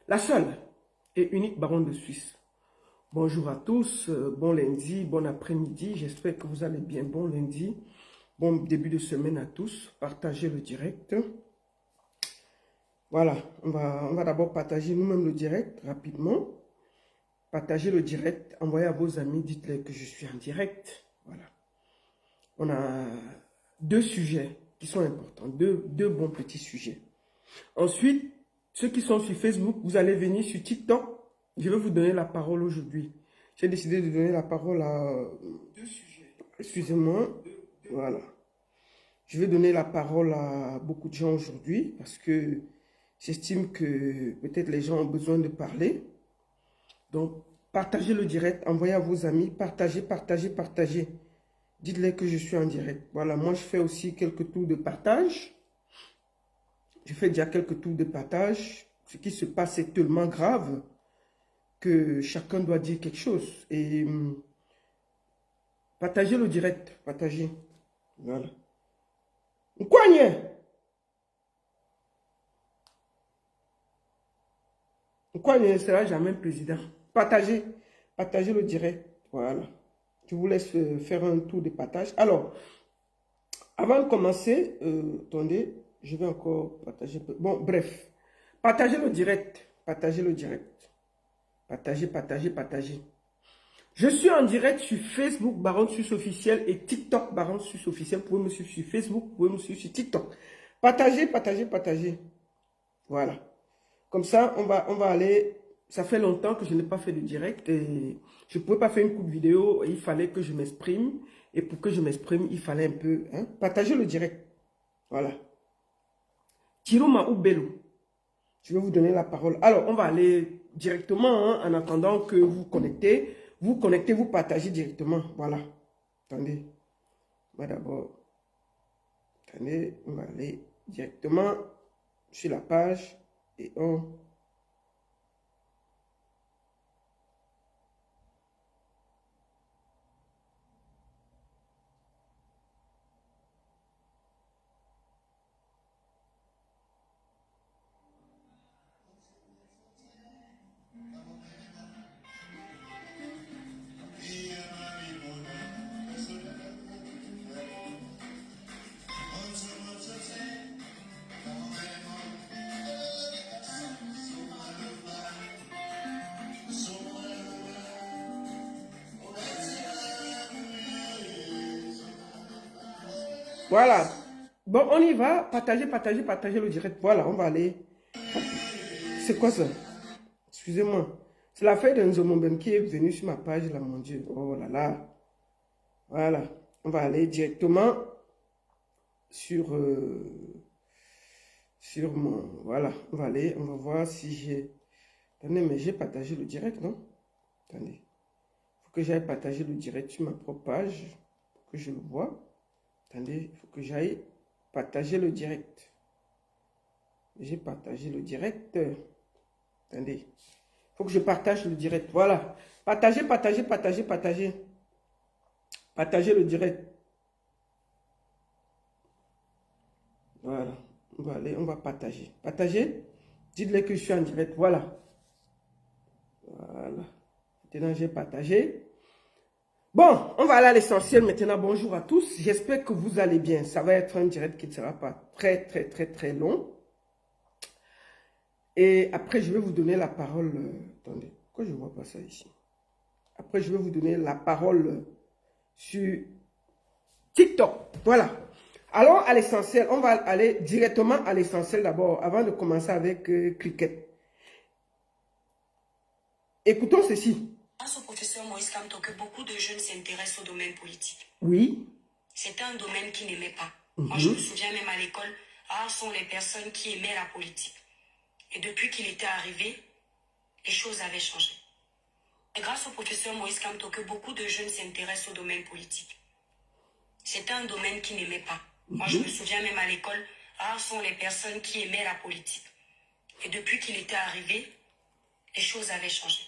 La seule et unique baronne de Suisse. Bonjour à tous, bon lundi, bon après-midi, j'espère que vous allez bien. Bon lundi, bon début de semaine à tous. Partagez le direct. Voilà, on va d'abord partager nous-mêmes le direct rapidement. Partagez le direct, envoyez à vos amis, dites-leur que je suis en direct. Voilà. On a deux sujets qui sont importants, deux bons petits sujets. Ensuite, ceux qui sont sur Facebook, vous allez venir sur TikTok. Je vais vous donner la parole aujourd'hui. J'ai décidé de donner la parole à deux sujets. Excusez-moi. Voilà. Je vais donner la parole à beaucoup de gens aujourd'hui parce que j'estime que peut-être les gens ont besoin de parler. Donc, partagez le direct, envoyez à vos amis, partagez. Dites-leur que je suis en direct. Voilà, moi je fais aussi quelques tours de partage. Je fais déjà quelques tours de partage. Ce qui se passe est tellement grave que chacun doit dire quelque chose. Et partagez le direct, partagez. Voilà. Nkouanye ne sera jamais président. Partagez le direct. Voilà. Je vous laisse faire un tour de partage. Alors, avant de commencer, attendez, je vais encore partager un peu. Bon, bref. Partagez le direct. Partagez le direct. Partagez. Je suis en direct sur Facebook, Baron Suisse officiel, et TikTok, Baron Suisse officiel. Vous pouvez me suivre sur Facebook, vous pouvez me suivre sur TikTok. Partagez. Voilà. Comme ça, on va aller. Ça fait longtemps que je n'ai pas fait de direct et je ne pouvais pas faire une courte vidéo. Il fallait que je m'exprime. Et pour que je m'exprime, il fallait un peu partager le direct. Voilà. Tiroma ou Bello. Je vais vous donner la parole. Alors, on va aller directement en attendant que vous connectez. Vous connectez, vous partagez directement. Voilà. Attendez. Moi d'abord. Attendez, on va aller directement sur la page et on... Voilà. Bon, on y va. Partagez le direct. Voilà, on va aller. C'est quoi ça? Excusez-moi. C'est la feuille de Nzomomben qui est venue sur ma page, là, mon Dieu. Oh là là. Voilà. On va aller directement sur mon... Voilà. On va aller. On va voir si j'ai... Attendez, mais j'ai partagé le direct, non? Attendez. Il faut que j'aille partager le direct sur ma propre page. Pour que je le vois. Attendez, il faut que j'aille partager le direct. J'ai partagé le direct. Attendez. Il faut que je partage le direct. Voilà. Partagez. Partagez le direct. Voilà. On va aller, on va partager. Partagez. Dites-le que je suis en direct. Voilà. Voilà. Maintenant, j'ai partagé. Bon, on va aller à l'essentiel maintenant. Bonjour à tous. J'espère que vous allez bien. Ça va être un direct qui ne sera pas très long. Et après, je vais vous donner la parole. Attendez, pourquoi je ne vois pas ça ici? Après, je vais vous donner la parole sur TikTok. Voilà. Allons à l'essentiel. On va aller directement à l'essentiel d'abord, avant de commencer avec Cricket. Écoutons ceci. Grâce au professeur Moïse Kamto que beaucoup de jeunes s'intéressent au domaine politique. Oui. C'était un domaine qui n'aimait pas. Moi, je me souviens même à l'école, rares sont les personnes qui aimaient la politique. Et depuis qu'il était arrivé, les choses avaient changé. Et grâce au professeur Moïse Kamto que beaucoup de jeunes s'intéressent au domaine politique. C'était un domaine qui n'aimait pas. Moi, je me souviens même à l'école, rares sont les personnes qui aimaient la politique. Et depuis qu'il était arrivé, les choses avaient changé.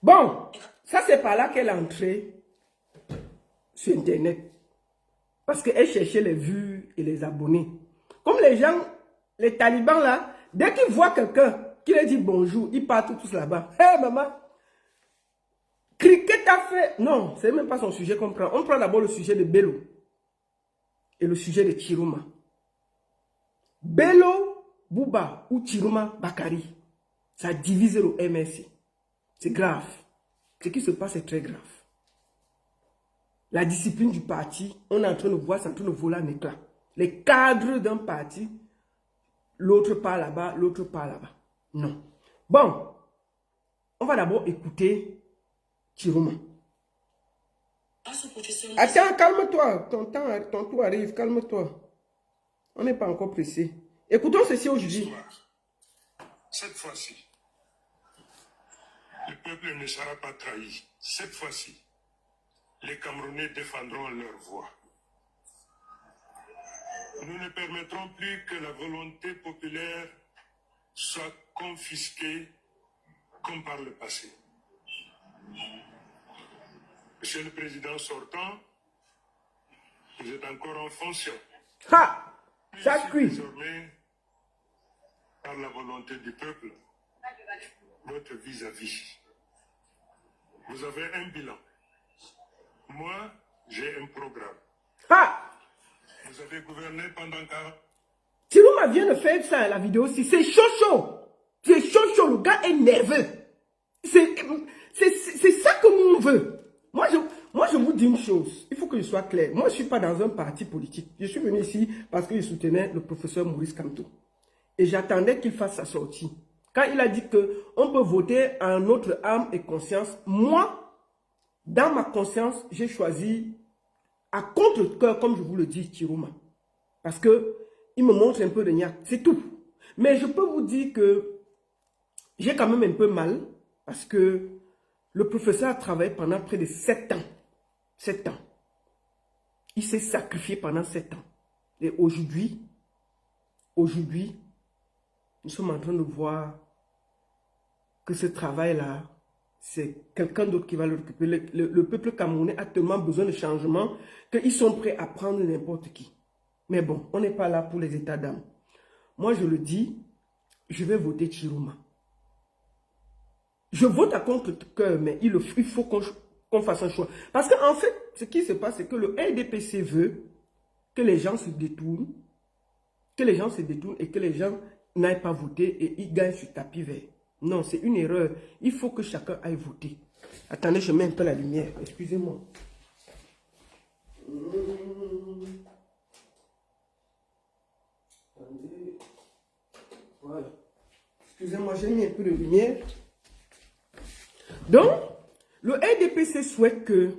Bon, ça c'est par là qu'elle est entrée sur Internet. Parce qu'elle cherchait les vues et les abonnés. Comme les gens, les talibans là, dès qu'ils voient quelqu'un qu'il ait dit bonjour, ils partent tous là-bas. Hé, maman, Cricket a fait... Non, c'est même pas son sujet qu'on prend. On prend d'abord le sujet de Bello et le sujet de Chiroma. Bello, Bouba ou Chiroma Bakari, ça divise le MSC. C'est grave. Ce qui se passe est très grave. La discipline du parti, on est en train de voir, c'est en train de voler en éclat. Les cadres d'un parti, l'autre part là-bas, l'autre part là-bas. Non. Bon, on va d'abord écouter Chiroma. Attends, calme-toi. Ton tour arrive, calme-toi. On n'est pas encore pressé. Écoutons ceci aujourd'hui. Cette fois-ci, le peuple ne sera pas trahi. Cette fois-ci, les Camerounais défendront leur voix. Nous ne permettrons plus que la volonté populaire soit confisquée comme par le passé. Monsieur le Président sortant, vous êtes encore en fonction. Ha! Ça cuit. Désormais, par la volonté du peuple, votre vis-à-vis. Vous avez un bilan. Moi, j'ai un programme. Ha! Vous avez gouverné pendant 40 ans. Chiroma vient de faire ça à la vidéo aussi. C'est chaud. C'est chaud. Le gars est nerveux. C'est ça que nous on veut. Moi, je vous dis une chose. Il faut que je sois clair. Moi, je ne suis pas dans un parti politique. Je suis venu ici parce que je soutenais le professeur Maurice Kamto. Et j'attendais qu'il fasse sa sortie. Quand il a dit qu'on peut voter en notre âme et conscience, moi, dans ma conscience, j'ai choisi à contre-cœur, comme je vous le dis, Chiroma. Parce qu'il me montre un peu de niaque. C'est tout. Mais je peux vous dire que j'ai quand même un peu mal parce que le professeur a travaillé pendant près de 7 ans. 7 ans. Il s'est sacrifié pendant 7 ans. Et aujourd'hui, nous sommes en train de voir que ce travail-là, c'est quelqu'un d'autre qui va le récupérer. Le peuple camerounais a tellement besoin de changement qu'ils sont prêts à prendre n'importe qui. Mais bon, on n'est pas là pour les états d'âme. Moi, je le dis, je vais voter Chiroma. Je vote à contre-cœur, mais il faut qu'on fasse un choix. Parce qu'en fait, ce qui se passe, c'est que le RDPC veut que les gens se détournent, et que les gens n'aillent pas voter et ils gagnent sur tapis vert. Non, c'est une erreur. Il faut que chacun aille voter. Attendez, je mets un peu la lumière. Excusez-moi. Attendez. Voilà. Excusez-moi, j'ai mis un peu de lumière. Donc, le RDPC souhaite que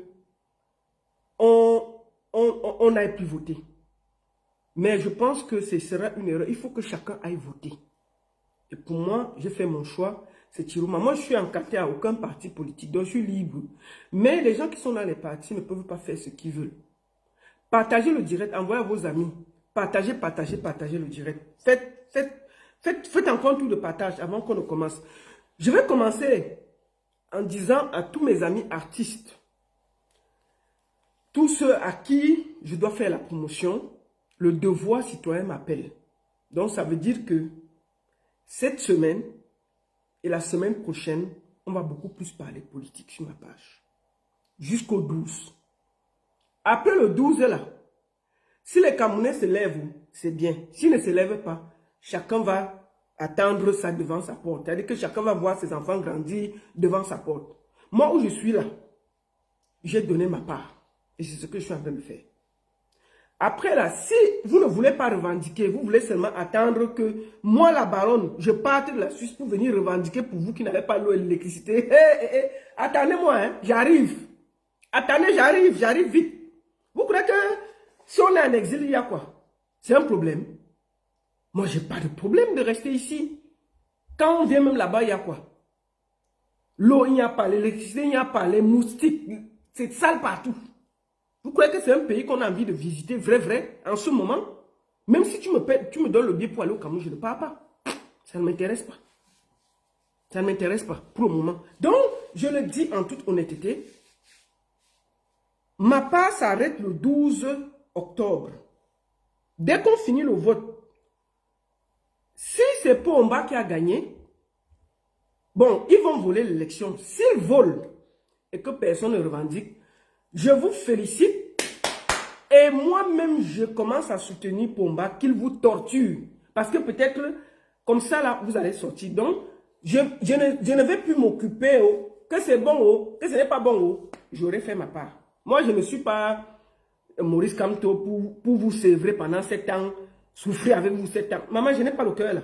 on n'aille plus voter. Mais je pense que ce sera une erreur. Il faut que chacun aille voter. Et pour moi, j'ai fait mon choix, c'est Chiroma. Moi, je suis encarté à aucun parti politique, donc je suis libre. Mais les gens qui sont dans les partis ne peuvent pas faire ce qu'ils veulent. Partagez le direct, envoyez à vos amis. Partagez le direct. Faites encore un tour de partage avant qu'on ne commence. Je vais commencer en disant à tous mes amis artistes, tous ceux à qui je dois faire la promotion, le devoir citoyen m'appelle. Donc, ça veut dire que cette semaine et la semaine prochaine, on va beaucoup plus parler politique sur ma page. Jusqu'au 12. Après le 12 là, si les Camerounais se lèvent, c'est bien. S'ils ne se lèvent pas, chacun va attendre ça devant sa porte. C'est-à-dire que chacun va voir ses enfants grandir devant sa porte. Moi où je suis là, j'ai donné ma part. Et c'est ce que je suis en train de faire. Après là, si vous ne voulez pas revendiquer, vous voulez seulement attendre que moi, la baronne, je parte de la Suisse pour venir revendiquer pour vous qui n'avez pas l'eau et l'électricité. Attendez-moi, hein, j'arrive. Attendez, j'arrive vite. Vous croyez que si on est en exil, il y a quoi? C'est un problème. Moi, je n'ai pas de problème de rester ici. Quand on vient même là-bas, il y a quoi? L'eau, il n'y a pas, l'électricité, il n'y a pas, les moustiques, c'est sale partout. Vous croyez que c'est un pays qu'on a envie de visiter, vrai, en ce moment? Même si tu me donnes le billet pour aller au Cameroun, je ne pars pas. Ça ne m'intéresse pas. Ça ne m'intéresse pas pour le moment. Donc, je le dis en toute honnêteté, ma part s'arrête le 12 octobre. Dès qu'on finit le vote, si c'est Pomba qui a gagné, Bon, ils vont voler l'élection. S'ils volent et que personne ne revendique, je vous félicite. Et moi-même, je commence à soutenir Pomba qu'il vous torture. Parce que peut-être, comme ça, là, vous allez sortir. Donc, je ne vais plus m'occuper, que c'est bon, que ce n'est pas bon. J'aurais fait ma part. Moi, je ne suis pas Maurice Kamto pour vous sévrer pendant 7 ans, souffrir avec vous 7 ans. Maman, je n'ai pas le cœur là.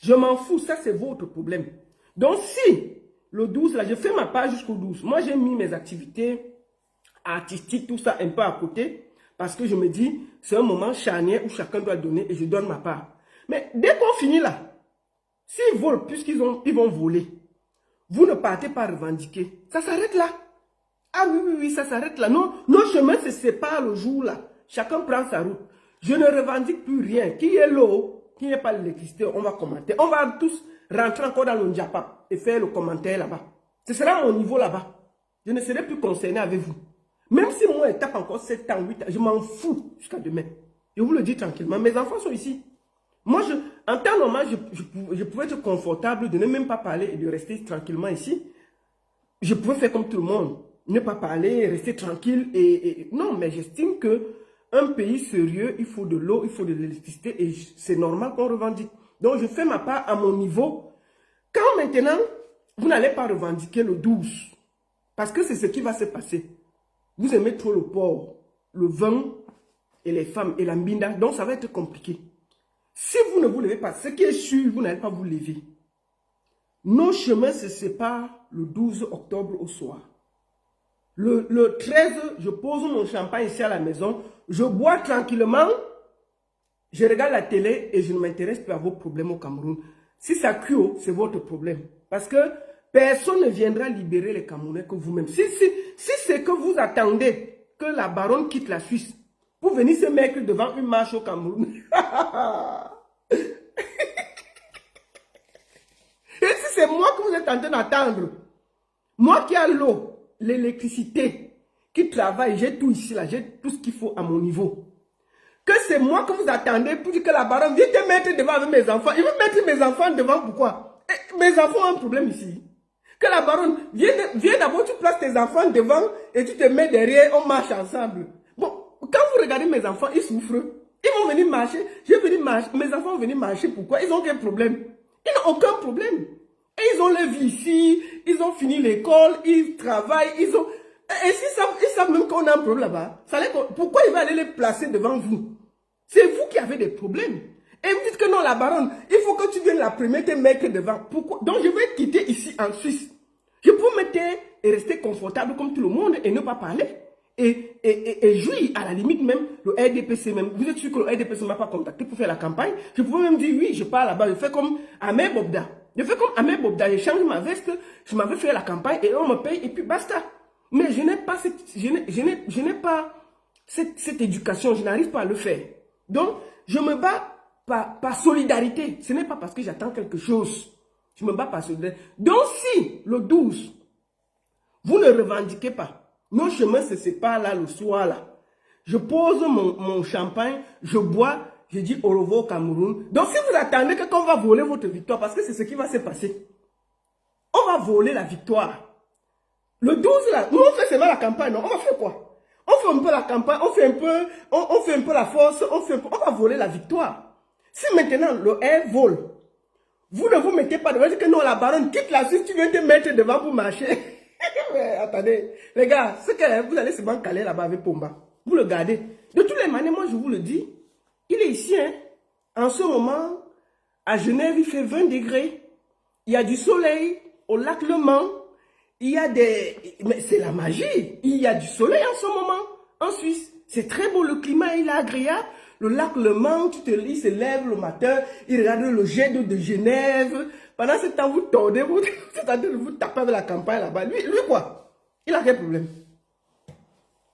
Je m'en fous, ça c'est votre problème. Donc si, le 12 là, je fais ma part jusqu'au 12. Moi, j'ai mis mes activités artistiques, tout ça un peu à côté, parce que je me dis, c'est un moment charnière où chacun doit donner et je donne ma part. Mais dès qu'on finit là, s'ils volent, puisqu'ils vont voler, vous ne partez pas revendiquer. Ça s'arrête là. Ah oui, ça s'arrête là. Non, nos chemins se séparent le jour là. Chacun prend sa route. Je ne revendique plus rien. Qui est l'eau, qui n'est pas l'électricité, on va commenter. On va tous rentrer encore dans le Ndiapa et faire le commentaire là-bas. Ce sera mon niveau là-bas. Je ne serai plus concerné avec vous. Même si moi, je tape encore 7 ans, 8 ans, je m'en fous jusqu'à demain. Je vous le dis tranquillement. Mes enfants sont ici. Moi, en temps normal, je pouvais être confortable de ne même pas parler et de rester tranquillement ici. Je pouvais faire comme tout le monde. Ne pas parler, rester tranquille. Non, mais j'estime que un pays sérieux, il faut de l'eau, il faut de l'électricité et c'est normal qu'on revendique. Donc, je fais ma part à mon niveau. Quand maintenant, vous n'allez pas revendiquer le 12, parce que c'est ce qui va se passer. Vous aimez trop le porc, le vin et les femmes et la mbinda, donc ça va être compliqué. Si vous ne vous levez pas, ce qui est sûr, vous n'allez pas vous lever. Nos chemins se séparent le 12 octobre au soir. Le 13, je pose mon champagne ici à la maison, je bois tranquillement, je regarde la télé et je ne m'intéresse plus à vos problèmes au Cameroun. Si ça cuit, c'est votre problème. Parce que personne ne viendra libérer les Camerounais que vous-même. Si c'est que vous attendez que la baronne quitte la Suisse pour venir se mettre devant une marche au Cameroun. Et si c'est moi que vous êtes en train d'attendre, moi qui ai l'eau, l'électricité, qui travaille, j'ai tout ici là, j'ai tout ce qu'il faut à mon niveau. Que c'est moi que vous attendez pour dire que la baronne vient te mettre devant avec mes enfants. Il veut mettre mes enfants devant, pourquoi? Mes enfants ont un problème ici. Que la baronne viens d'abord, tu places tes enfants devant et tu te mets derrière, on marche ensemble. Bon, quand vous regardez mes enfants, ils souffrent. Ils vont venir marcher, je vais venir marcher, mes enfants vont venir marcher, pourquoi? Ils ont quel problème? Ils n'ont aucun problème. Et ils ont leur vie ici, ils ont fini l'école, ils travaillent, ils ont... Et ils savent même qu'on a un problème là-bas. Pourquoi il va aller les placer devant vous? C'est vous qui avez des problèmes. Et vous dites que non, la baronne, il faut que tu viennes la première te mettre devant. Pourquoi? Donc je vais quitter ici en Suisse. Je peux me taire et rester confortable comme tout le monde et ne pas parler. Et jouir à la limite même, le RDPC même. Vous êtes sûr que le RDPC ne m'a pas contacté pour faire la campagne? Je pouvais même dire oui, je pars là-bas, je fais comme Ahmed Bobda. Je fais comme Ahmed Bobda, je change ma veste, je m'avais fait la campagne et on me paye et puis basta. Mais je n'ai pas cette éducation, je n'arrive pas à le faire. Donc, je me bats par solidarité. Ce n'est pas parce que j'attends quelque chose. Je me bats par solidarité. Donc, si le 12, vous ne revendiquez pas, nos chemins se séparent là le soir là. Je pose mon champagne, je bois, je dis au revoir au Cameroun. Donc, si vous attendez que qu'on va voler votre victoire, parce que c'est ce qui va se passer, on va voler la victoire. Le 12 là, nous on fait seulement la campagne, non? On va faire quoi? On fait un peu la campagne, on fait un peu la force, on va voler la victoire. Si maintenant le R vole, vous ne vous mettez pas devant, que non, la baronne quitte la Suisse, tu viens te mettre devant pour marcher. Mais attendez, les gars, ce que vous allez se caler là-bas avec Pomba, vous le gardez. De toutes les manières, moi je vous le dis, il est ici, hein. En ce moment, à Genève, il fait 20 degrés. Il y a du soleil au lac Le Mans. Il y a des... Mais c'est la magie. Il y a du soleil en ce moment en Suisse. C'est très beau, le climat il est agréable. Le lac Le Mans, il se lève le matin, il regarde le jet d'eau de Genève. Pendant ce temps, vous tordez, vous êtes en train de vous taper avec la campagne là-bas. Lui quoi? Il a quel problème?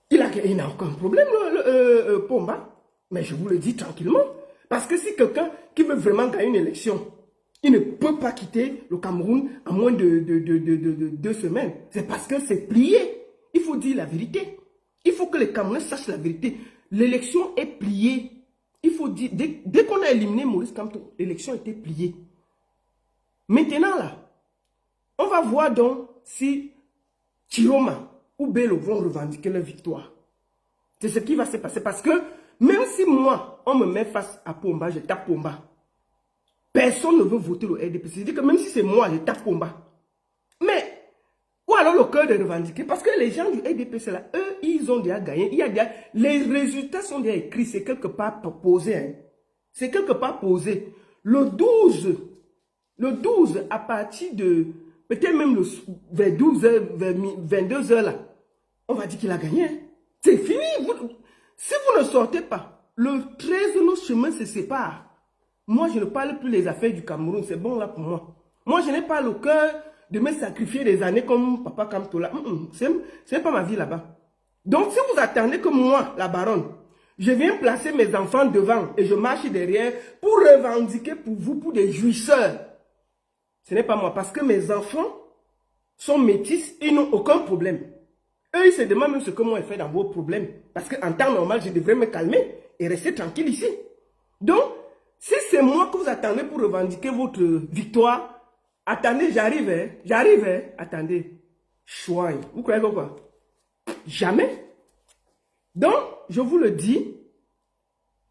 Il n'a aucun problème, Pomba. Mais je vous le dis tranquillement. Parce que si quelqu'un qui veut vraiment gagner une élection, il ne peut pas quitter le Cameroun en moins de 2 semaines. C'est parce que c'est plié. Il faut dire la vérité. Il faut que les Camerounais sachent la vérité. L'élection est pliée. Il faut dire, dès qu'on a éliminé Maurice Kamto, l'élection était pliée. Maintenant là, On va voir donc si Chiroma ou Bello vont revendiquer leur victoire. C'est ce qui va se passer parce que même si moi, on me met face à Pomba, je tape Pomba. Personne ne veut voter le RDP. C'est-à-dire que même si c'est moi, je tape Pomba. Mais, ou alors le cœur de revendiquer. Parce que les gens du RDP, là, eux, ils ont déjà gagné. Les résultats sont déjà écrits. C'est quelque part posé. Hein. C'est quelque part posé. Le 12, à partir de, peut-être même vers 12h, vers 22h, là, on va dire qu'il a gagné. Hein. C'est fini. Si vous ne sortez pas, le 13, nos chemins se séparent. Moi, je ne parle plus des affaires du Cameroun. C'est bon là pour moi. Moi, je n'ai pas le cœur de me sacrifier des années comme Papa Kamtola. C'est pas ma vie là-bas. Donc, si vous attendez que moi, la baronne, je viens placer mes enfants devant et je marche derrière pour revendiquer pour vous, pour des jouisseurs, ce n'est pas moi. Parce que mes enfants sont métis, ils n'ont aucun problème. Eux, ils se demandent même ce que moi j'ai fait dans vos problèmes. Parce qu'en temps normal, je devrais me calmer et rester tranquille ici. Donc, si c'est moi que vous attendez pour revendiquer votre victoire, attendez, j'arrive, hein, attendez. Chouaille. Vous croyez quoi? Jamais. Donc, je vous le dis,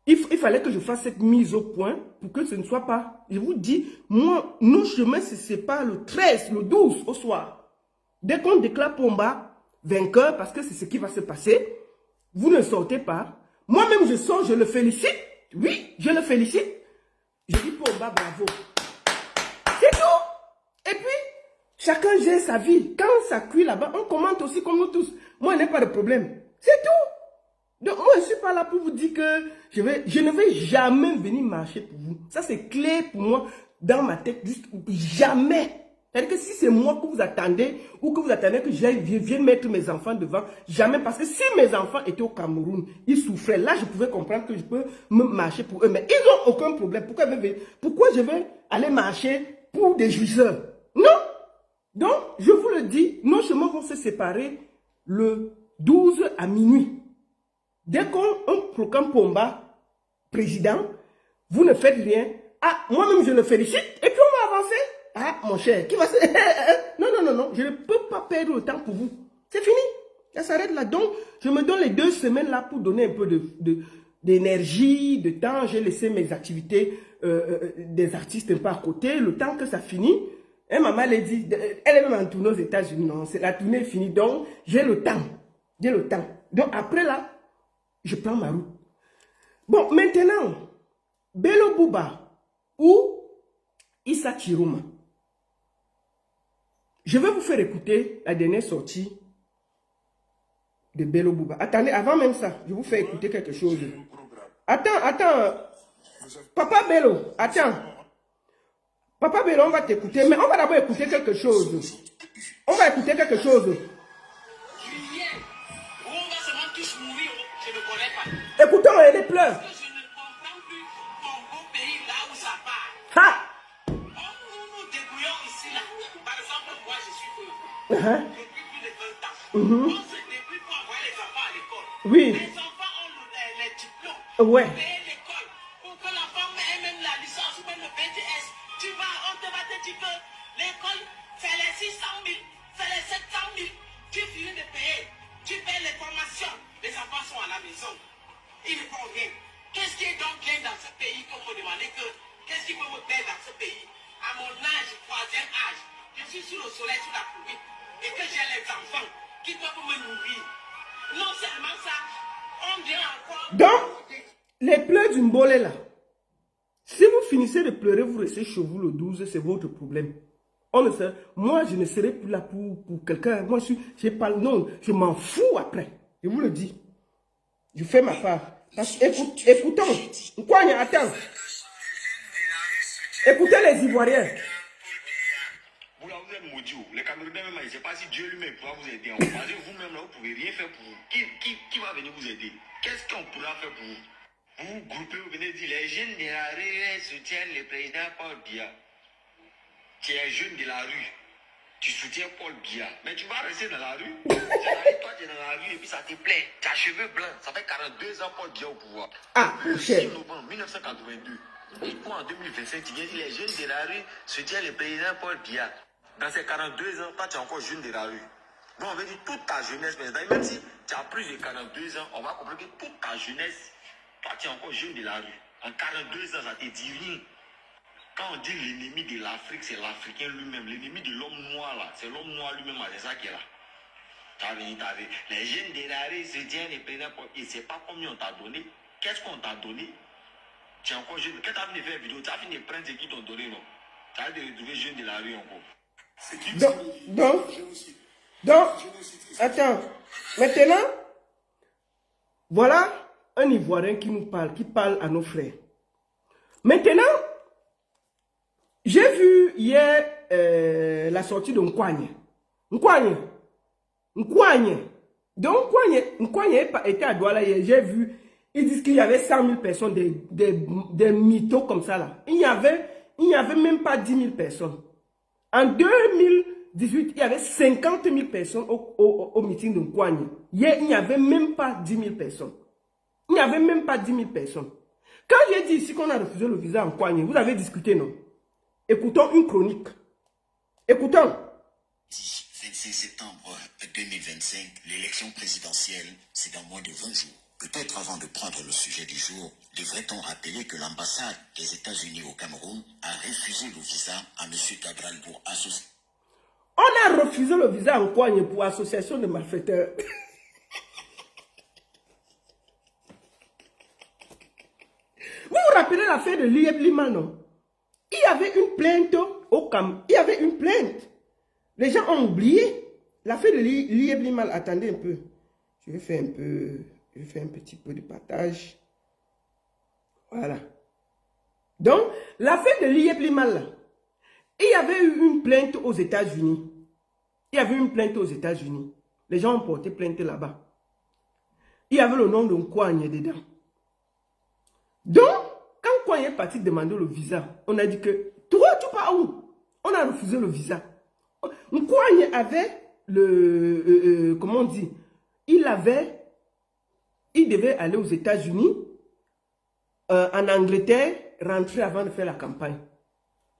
il fallait que je fasse cette mise au point pour que ce ne soit pas, je vous dis, moi, nos chemins se séparent le 13, le 12 au soir. Dès qu'on déclare Pomba vainqueur, parce que c'est ce qui va se passer, vous ne sortez pas. Moi-même, je sors, je le félicite. Oui, je le félicite. Je dis Pomba, bravo. C'est tout. Et puis, chacun gère sa vie. Quand ça cuit là-bas, on commente aussi comme nous tous. Moi, il n'y a pas de problème. C'est tout. Donc, moi, je ne suis pas là pour vous dire que je ne vais jamais venir marcher pour vous. Ça, c'est clair pour moi dans ma tête. Juste jamais. C'est-à-dire que si c'est moi que vous attendez ou que vous attendez que je vienne mettre mes enfants devant, jamais. Parce que si mes enfants étaient au Cameroun, ils souffraient. Là, je pouvais comprendre que je peux me marcher pour eux. Mais ils n'ont aucun problème. Pourquoi je vais aller marcher pour des jouisseurs? Non. Donc, je vous le dis, nos chemins vont se séparer le 12 à minuit. Dès qu'on proclame Pomba président, vous ne faites rien. Ah, moi-même, je le félicite. Et puis, on va avancer. Ah, mon cher, qui va se... Non, je ne peux pas perdre le temps pour vous. C'est fini. Ça s'arrête là. Donc, je me donne les 2 semaines là pour donner un peu d'énergie, de temps. J'ai laissé mes activités des artistes un peu à côté. Le temps que ça finit. Et maman elle dit, elle est même en tournée aux États-Unis. Non, la tournée est finie. Donc, j'ai le temps. J'ai le temps. Donc, après là, je prends ma route. Bon, maintenant, Bello Bouba ou Issa Chiroma. Je vais vous faire écouter la dernière sortie de Bello Bouba. Attendez, avant même ça, je vous fais écouter quelque chose. Attends. Papa Bello, attends. Papa Bello, on va t'écouter, mais on va d'abord écouter quelque chose. On va écouter quelque chose. Écoutons, elle pleure. Je ne comprends plus mon beau pays là où ça part. Ha! Nous nous débrouillons ici là. Par exemple, moi je suis heureux. Depuis plus de 20 ans. On se débrouille pour envoyer les enfants à l'école. Oui. Les enfants ont les diplômes. Ouais. Pour payer l'école. Pour que l'enfant ait même la licence ou même le BTS. On va te dire que l'école, c'est les 600 000, c'est les 700 000. Tu finis de payer. Tu payes les formations. Les enfants sont à la maison. Ils ne font rien. Qu'est-ce qui est donc bien dans ce pays qu'on me demandait que qu'est-ce qui peut me plaire dans ce pays? À mon âge, 3e âge, je suis sous le soleil, sous la pluie, et que j'ai les enfants qui peuvent me nourrir. Non seulement ça, on vient encore... Donc, les pleurs du Mbolé là, si vous finissez de pleurer, vous restez chez vous le 12, c'est votre problème. On le sait. Moi, je ne serai plus là pour quelqu'un. Moi, je m'en fous après. Je vous le dis. Je fais ma part. Écoutons. Quoi, attends. Écoutez les Ivoiriens. Vous êtes maudit. Les Camerounais, même, je ne sais pas si Dieu lui-même pourra vous aider. Vous-même, là, vous ne pouvez rien faire pour vous. Qui va venir vous aider? Qu'est-ce qu'on pourra faire pour vous? Vous vous groupez, vous venez dire les jeunes de la rue soutiennent le président Paul Biya. Tu es jeune de la rue. Tu soutiens Paul Biya. Mais tu vas rester dans la rue. Toi, tu es dans la rue et puis ça te plaît. Tu as cheveux blancs. Ça fait 42 ans Paul Biya au pouvoir. Ah, Le cher. 6 novembre 1982. Et pour en 2025, tu viens dire les jeunes de la rue soutiennent le président Paul Biya. dans ces 42 ans, toi, tu es encore jeune de la rue. Donc, on veut dire toute ta jeunesse, même si tu as plus de 42 ans, on va comprendre que toute ta jeunesse, toi, tu es encore jeune de la rue. En 42 ans, ça te dit rien. Quand on dit l'ennemi de l'Afrique, c'est l'Africain lui-même. L'ennemi de l'homme noir, là, c'est l'homme noir lui-même, c'est ça qui est là. Les jeunes de la rue se tiennent et prennent pour... Et c'est pas combien on t'a donné. Qu'est-ce qu'on t'a donné? Tu es encore jeune. Quand tu as fini de faire une vidéo, tu as fini de prendre ce qu'ils t'ont donné, non? Tu as de retrouver jeune de la rue encore. Donc, attends. Maintenant, voilà un Ivoirien qui nous parle, qui parle à nos frères. Maintenant, j'ai vu hier la sortie de Nkwagne. Donc, Nkwagne était à Douala hier. J'ai vu, ils disent qu'il y avait 100 000 personnes, des mythos comme ça là. Il n'y avait même pas 10 000 personnes. En 2018, il y avait 50 000 personnes au meeting de Nkwagne. Hier, il n'y avait même pas 10 000 personnes. Il n'y avait même pas 10 000 personnes. Quand j'ai dit ici qu'on a refusé le visa en Nkwagne, vous avez discuté, non? Écoutons une chronique. Écoutons. 26 septembre 2025, l'élection présidentielle, c'est dans moins de 20 jours. Peut-être avant de prendre le sujet du jour, devrait-on rappeler que l'ambassade des États-Unis au Cameroun a refusé le visa à M. Cabral pour association. On a refusé le visa en Nkwagne pour association de malfaiteurs. Vous vous rappelez l'affaire de Lieb Liman, non? Il y avait une plainte au Cameroun. Il y avait une plainte. Les gens ont oublié. L'affaire de Lieb Liman. Attendez un peu. Je vais faire un petit peu de partage. Voilà. Donc, l'affaire de Lieb Liman, là, il y avait eu une plainte aux États-Unis. Les gens ont porté plainte là-bas. Il y avait le nom de Nkwagne dedans. Donc, quand Nkwagne est parti demander le visa, on a dit que, toi, tu pars où? On a refusé le visa. Nkwagne avait comment on dit? Il devait aller aux États-Unis, en Angleterre, rentrer avant de faire la campagne.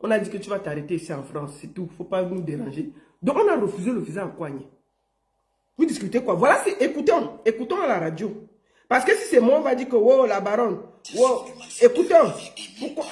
On a dit que tu vas t'arrêter ici en France, c'est tout, il ne faut pas nous déranger. Donc, on a refusé le visa en Nkwagne. Vous discutez quoi? Voilà, écoutons à la radio. Parce que si c'est moi, on va dire que, wow, la baronne, wow, écoutons.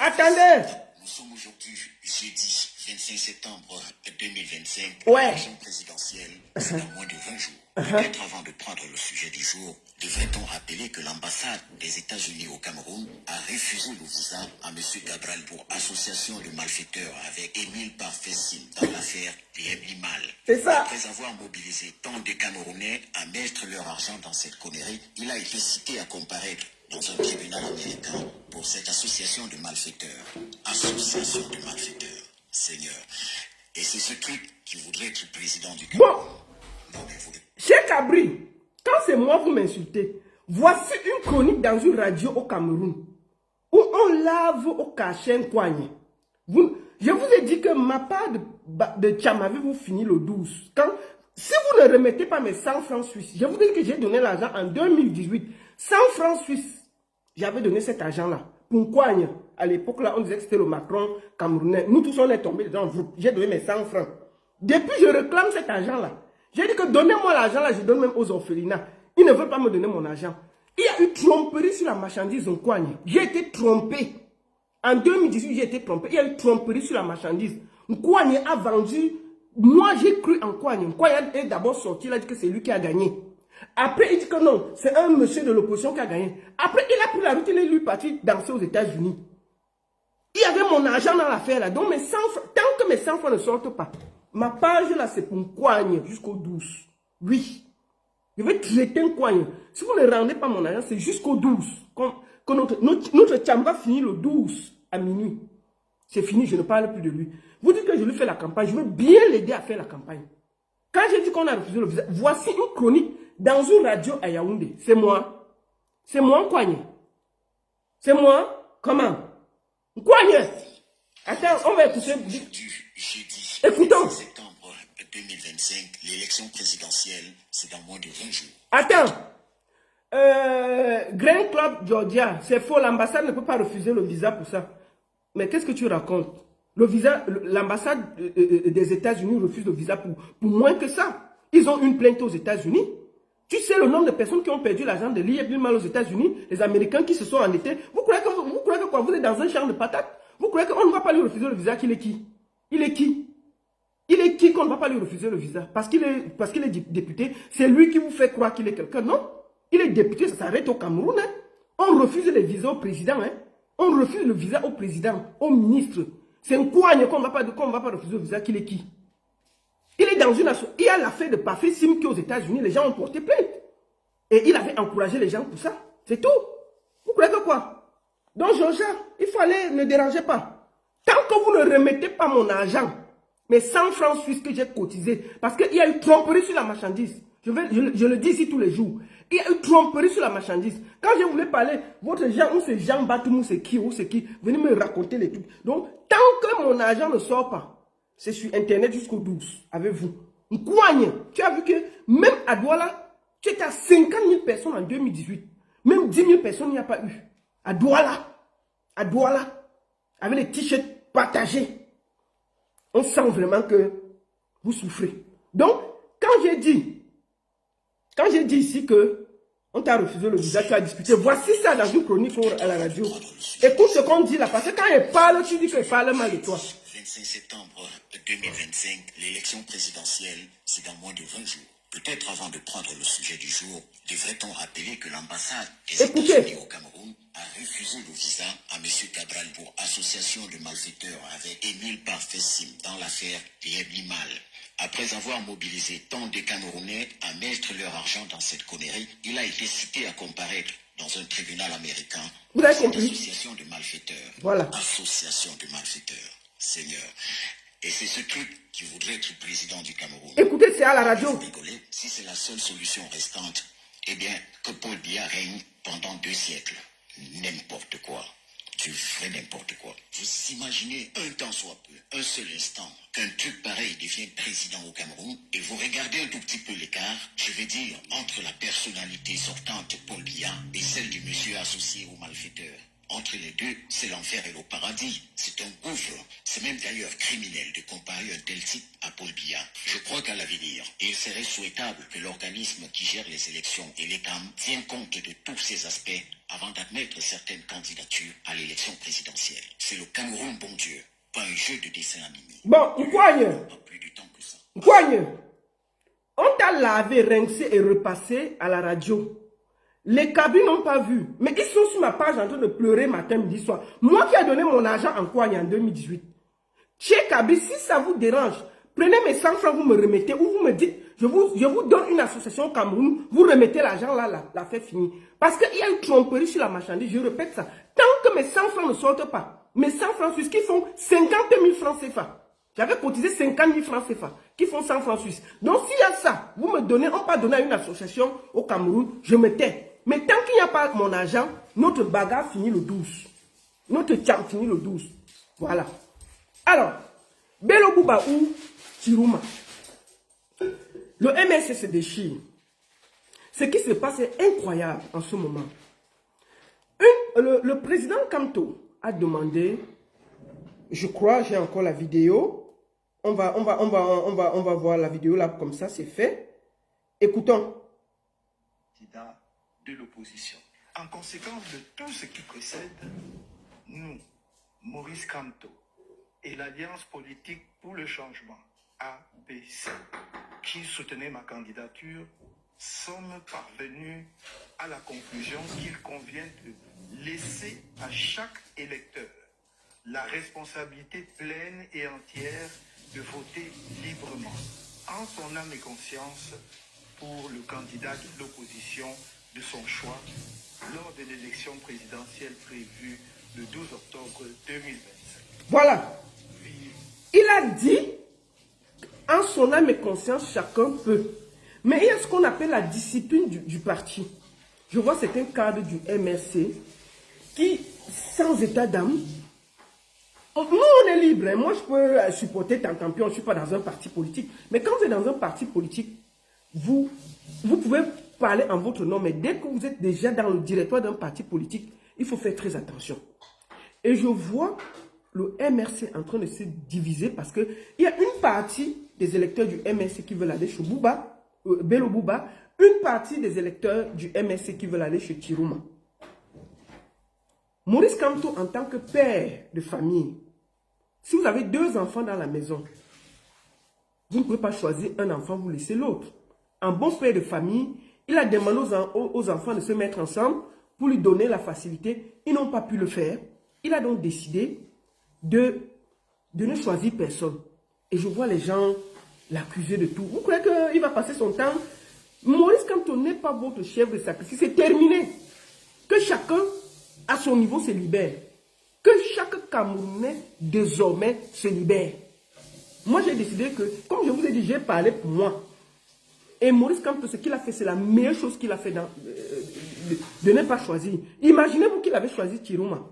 Attendez. Nous sommes aujourd'hui, jeudi 25 septembre 2025, Ouais. l'élection présidentielle, c'est dans moins de 20 jours. Peut-être avant de prendre le sujet du jour, devrait-on rappeler que l'ambassade des États-Unis au Cameroun a refusé le visa à M. Cabral pour association de malfaiteurs avec Émile Parfessim dans l'affaire Lieb Limal. C'est ça. Après avoir mobilisé tant de Camerounais à mettre leur argent dans cette connerie, il a été cité à comparaître dans un tribunal américain pour cette association de malfaiteurs. Association de malfaiteurs. Seigneur. Et c'est ce truc qui voudrait être président du Cameroun. Bon. Cheikh Cabri, quand c'est moi, vous m'insultez. Voici une chronique dans une radio au Cameroun où on lave au cachet Nkwagne. Je vous ai dit que ma part de Tchamavé vous finit le 12. Si vous ne remettez pas mes 100 francs suisses, je vous dis que j'ai donné l'argent en 2018. 100 francs suisses. J'avais donné cet argent-là. Pour Nkwagne. À l'époque, là, on disait que c'était le Macron camerounais. Nous tous, on est tombés dans le groupe. J'ai donné mes 100 francs. Depuis, je réclame cet argent-là. J'ai dit que donnez-moi l'argent, là, je donne même aux orphelinats. Ils ne veulent pas me donner mon argent. Il y a eu tromperie sur la marchandise Nkwagne. J'ai été trompé. En 2018, j'ai été trompé. Il y a eu tromperie sur la marchandise. Nkwagne a vendu. Moi, j'ai cru en Nkwagne. Nkwagne est d'abord sorti, il a dit que c'est lui qui a gagné. Après, il dit que non, c'est un monsieur de l'opposition qui a gagné. Après, il a pris la route, il est lui parti danser aux États-Unis. Il y avait mon argent dans l'affaire là. Donc, mes 100 francs, tant que mes 100 francs ne sortent pas, ma page là, c'est pour Nkwagne jusqu'au 12. Oui. Je vais traiter Nkwagne. Si vous ne rendez pas mon argent, c'est jusqu'au 12. Que notre chambre va finir le 12 à minuit. C'est fini, je ne parle plus de lui. Vous dites que je lui fais la campagne, je veux bien l'aider à faire la campagne. Quand j'ai dit qu'on a refusé le visa, voici une chronique dans une radio à Yaoundé. C'est moi. C'est moi, Nkwagne. C'est moi. Comment? Nkwagne. Attends, on va écouter. Jeudi Écoutons. septembre 2025, l'élection présidentielle, c'est dans moins de 20 jours. Attends. Grand Club Georgia, c'est faux. L'ambassade ne peut pas refuser le visa pour ça. Mais qu'est-ce que tu racontes? Le visa, l'ambassade des États-Unis refuse le visa pour moins que ça. Ils ont une plainte aux États-Unis. Tu sais le nombre de personnes qui ont perdu l'argent de l'IEB-mal aux États-Unis, les Américains qui se sont endettés. Vous croyez que quoi? Vous êtes dans un champ de patates? Vous croyez qu'on ne va pas lui refuser le visa? Qu'il est qui? Il est qui? Il est qui qu'on ne va pas lui refuser le visa? Parce qu'il est député. C'est lui qui vous fait croire qu'il est quelqu'un. Non. Il est député, ça s'arrête au Cameroun. Hein. On refuse les visas au président. Hein. On refuse le visa au président, au ministre. C'est un coigne qu'on ne va pas refuser le visa. Qu'il est qui? Il est dans une... Il y a l'affaire de Parfait Sim qui aux États-Unis, les gens ont porté plainte. Et il avait encouragé les gens pour ça. C'est tout. Vous croyez que quoi? Donc, Georgia, il fallait ne déranger pas. Tant que vous ne remettez pas mon argent, mes 100 francs suisses que j'ai cotisés, parce qu'il y a eu tromperie sur la marchandise. Je le dis ici tous les jours. Il y a eu tromperie sur la marchandise. Quand je voulais parler, votre Jean, ou c'est Jean Batum, ou c'est qui, venez me raconter les trucs. Donc, tant que mon argent ne sort pas, c'est sur Internet jusqu'au 12, avec vous. Nkouagne, tu as vu que même à Douala, tu étais à 50 000 personnes en 2018. Même 10 000 personnes, il n'y a pas eu. À Douala, avec les t-shirts partagés. On sent vraiment que vous souffrez. Donc, quand j'ai dit ici que on t'a refusé le visa, tu as discuté. Voici ça dans une chronique à la radio. Écoute ce qu'on dit là, parce que quand elle parle, tu dis qu'elle parle mal de toi. 25 septembre 2025, l'élection présidentielle, c'est dans moins de 20 jours. Peut-être avant de prendre le sujet du jour, devrait-on rappeler que l'ambassade des États-Unis au Cameroun a refusé le visa à M. Cabral pour association de malfaiteurs avec Émile Parfait-Sim dans l'affaire Liebli-Mal. Après avoir mobilisé tant de Camerounais à mettre leur argent dans cette connerie, il a été cité à comparaître dans un tribunal américain. Vous avez compris? Association de malfaiteurs. Voilà. Association de malfaiteurs. Seigneur. Et c'est ce truc qui voudrait être président du Cameroun. Écoutez, c'est à la radio. Rigoler, si c'est la seule solution restante, eh bien, que Paul Biya règne pendant 2 siècles. N'importe quoi. Tu fais n'importe quoi. Vous imaginez un temps soit peu, un seul instant, qu'un truc pareil devienne président au Cameroun et vous regardez un tout petit peu l'écart, je vais dire, entre la personnalité sortante Paul Biya et celle du monsieur associé aux malfaiteurs. Entre les deux, c'est l'enfer et le paradis. C'est un gouffre. C'est même d'ailleurs criminel de comparer un tel type à Paul Biya. Je crois qu'à l'avenir, il serait souhaitable que l'organisme qui gère les élections et les CAM tienne compte de tous ces aspects avant d'admettre certaines candidatures à l'élection présidentielle. C'est le Cameroun, bon Dieu, pas un jeu de dessin animé. Bon, Nkouagne. Pas plus de temps que ça. Nkouagne. On t'a lavé, rincé et repassé à la radio. Les cabines n'ont pas vu. Mais ils sont sur ma page en train de pleurer matin, midi, soir. Moi qui ai donné mon argent en Nkouagne en 2018. Chez Kaby, si ça vous dérange, prenez mes 100 francs, vous me remettez. Ou vous me dites, je vous donne une association au Cameroun, vous remettez l'argent là, la fait finir. Parce qu'il y a une tromperie sur la marchandise, je répète ça. Tant que mes 100 francs ne sortent pas, mes 100 francs suisses qui font 50 000 francs CFA. J'avais cotisé 50 000 francs CFA, qui font 100 francs suisses. Donc s'il y a ça, vous me donnez, on peut donner à une association au Cameroun, je me tais. Mais tant qu'il n'y a pas mon argent, notre bagarre finit le 12. Notre tcham finit le 12. Voilà. Alors, Bello Bouba ou Chirouma. Le MSC se déchire. Ce qui se passe est incroyable en ce moment. Le président Kamto a demandé, je crois, j'ai encore la vidéo. On va voir la vidéo là, comme ça, c'est fait. Écoutons. De l'opposition. En conséquence de tout ce qui précède, nous, Maurice Kamto et l'Alliance politique pour le changement, ABC, qui soutenait ma candidature, sommes parvenus à la conclusion qu'il convient de laisser à chaque électeur la responsabilité pleine et entière de voter librement, en son âme et conscience, pour le candidat de l'opposition de son choix lors de l'élection présidentielle prévue le 12 octobre 2025. Voilà. Il a dit, en son âme et conscience, chacun peut. Mais il y a ce qu'on appelle la discipline du parti. Je vois c'est un cadre du MRC qui, sans état d'âme, nous on est libre. Hein. Moi je peux supporter tant pis, je ne suis pas dans un parti politique. Mais quand vous êtes dans un parti politique, vous pouvez parler en votre nom, mais dès que vous êtes déjà dans le directoire d'un parti politique, il faut faire très attention. Et je vois le MRC est en train de se diviser parce qu'il y a une partie des électeurs du MRC qui veulent aller chez Bello Bouba, une partie des électeurs du MRC qui veulent aller chez Chirouma. Maurice Kamto, en tant que père de famille, si vous avez 2 enfants dans la maison, vous ne pouvez pas choisir un enfant, vous laissez l'autre. Un bon père de famille, il a demandé aux enfants de se mettre ensemble pour lui donner la facilité. Ils n'ont pas pu le faire. Il a donc décidé de ne choisir personne. Et je vois les gens l'accuser de tout. Vous croyez qu'il va passer son temps? Maurice Kamto n'est pas votre chef de sacrifice. C'est terminé. Que chacun, à son niveau, se libère. Que chaque Camerounais, désormais, se libère. Moi, j'ai décidé que, comme je vous ai dit, j'ai parlé pour moi. Et Maurice Kamto, ce qu'il a fait, c'est la meilleure chose qu'il a fait de ne pas choisir. Imaginez-vous qu'il avait choisi Chirouma.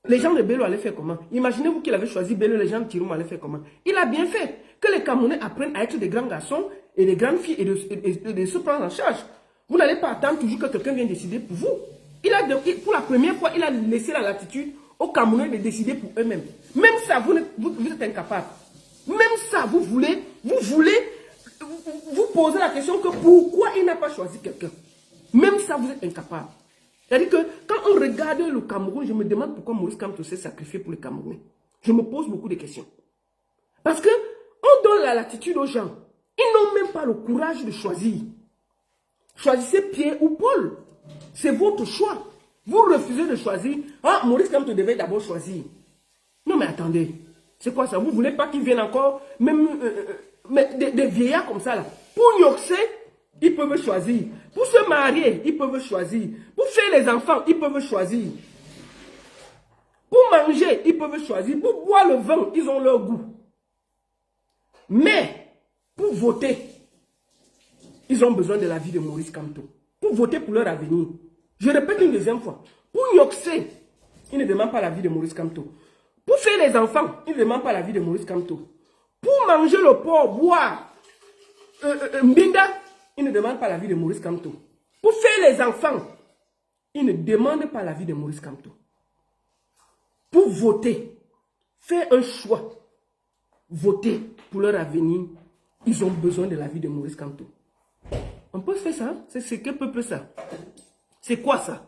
Les gens de Bello allaient faire comment? Imaginez-vous qu'il avait choisi Bello, les gens de Chirouma allaient faire comment? Il a bien fait. Que les Camerounais apprennent à être des grands garçons et des grandes filles et de se prendre en charge. Vous n'allez pas attendre toujours que quelqu'un vienne décider pour vous. Pour la première fois, il a laissé la latitude aux Camerounais de décider pour eux-mêmes. Même ça, vous êtes incapable. Même ça, vous voulez vous poser la question que pourquoi il n'a pas choisi quelqu'un. Même ça, vous êtes incapable. C'est-à-dire que quand on regarde le Cameroun, je me demande pourquoi Maurice Kamto s'est sacrifié pour les Camerounais. Je me pose beaucoup de questions. Parce que on donne la latitude aux gens. Ils n'ont même pas le courage de choisir. Choisissez Pierre ou Paul. C'est votre choix. Vous refusez de choisir. Ah, Maurice Kamto devait d'abord choisir. Non mais attendez. C'est quoi ça? Vous ne voulez pas qu'ils viennent encore, même des vieillards comme ça là. Pour Nyoxé, ils peuvent choisir. Pour se marier, ils peuvent choisir. Pour faire les enfants, ils peuvent choisir. Pour manger, ils peuvent choisir. Pour boire le vin, ils ont leur goût. Mais, pour voter, ils ont besoin de la vie de Maurice Kamto. Pour voter pour leur avenir. Je répète une deuxième fois. Pour Nyoxé, ils ne demandent pas la vie de Maurice Kamto. Pour faire les enfants, ils ne demandent pas la vie de Maurice Kamto. Pour manger le porc, boire, Mbinda, ils ne demandent pas la vie de Maurice Kamto. Pour faire les enfants, ils ne demandent pas la vie de Maurice Kamto. Pour voter, faire un choix, voter pour leur avenir, ils ont besoin de la vie de Maurice Kamto. On peut faire ça? C'est quel peuple ça? C'est quoi ça?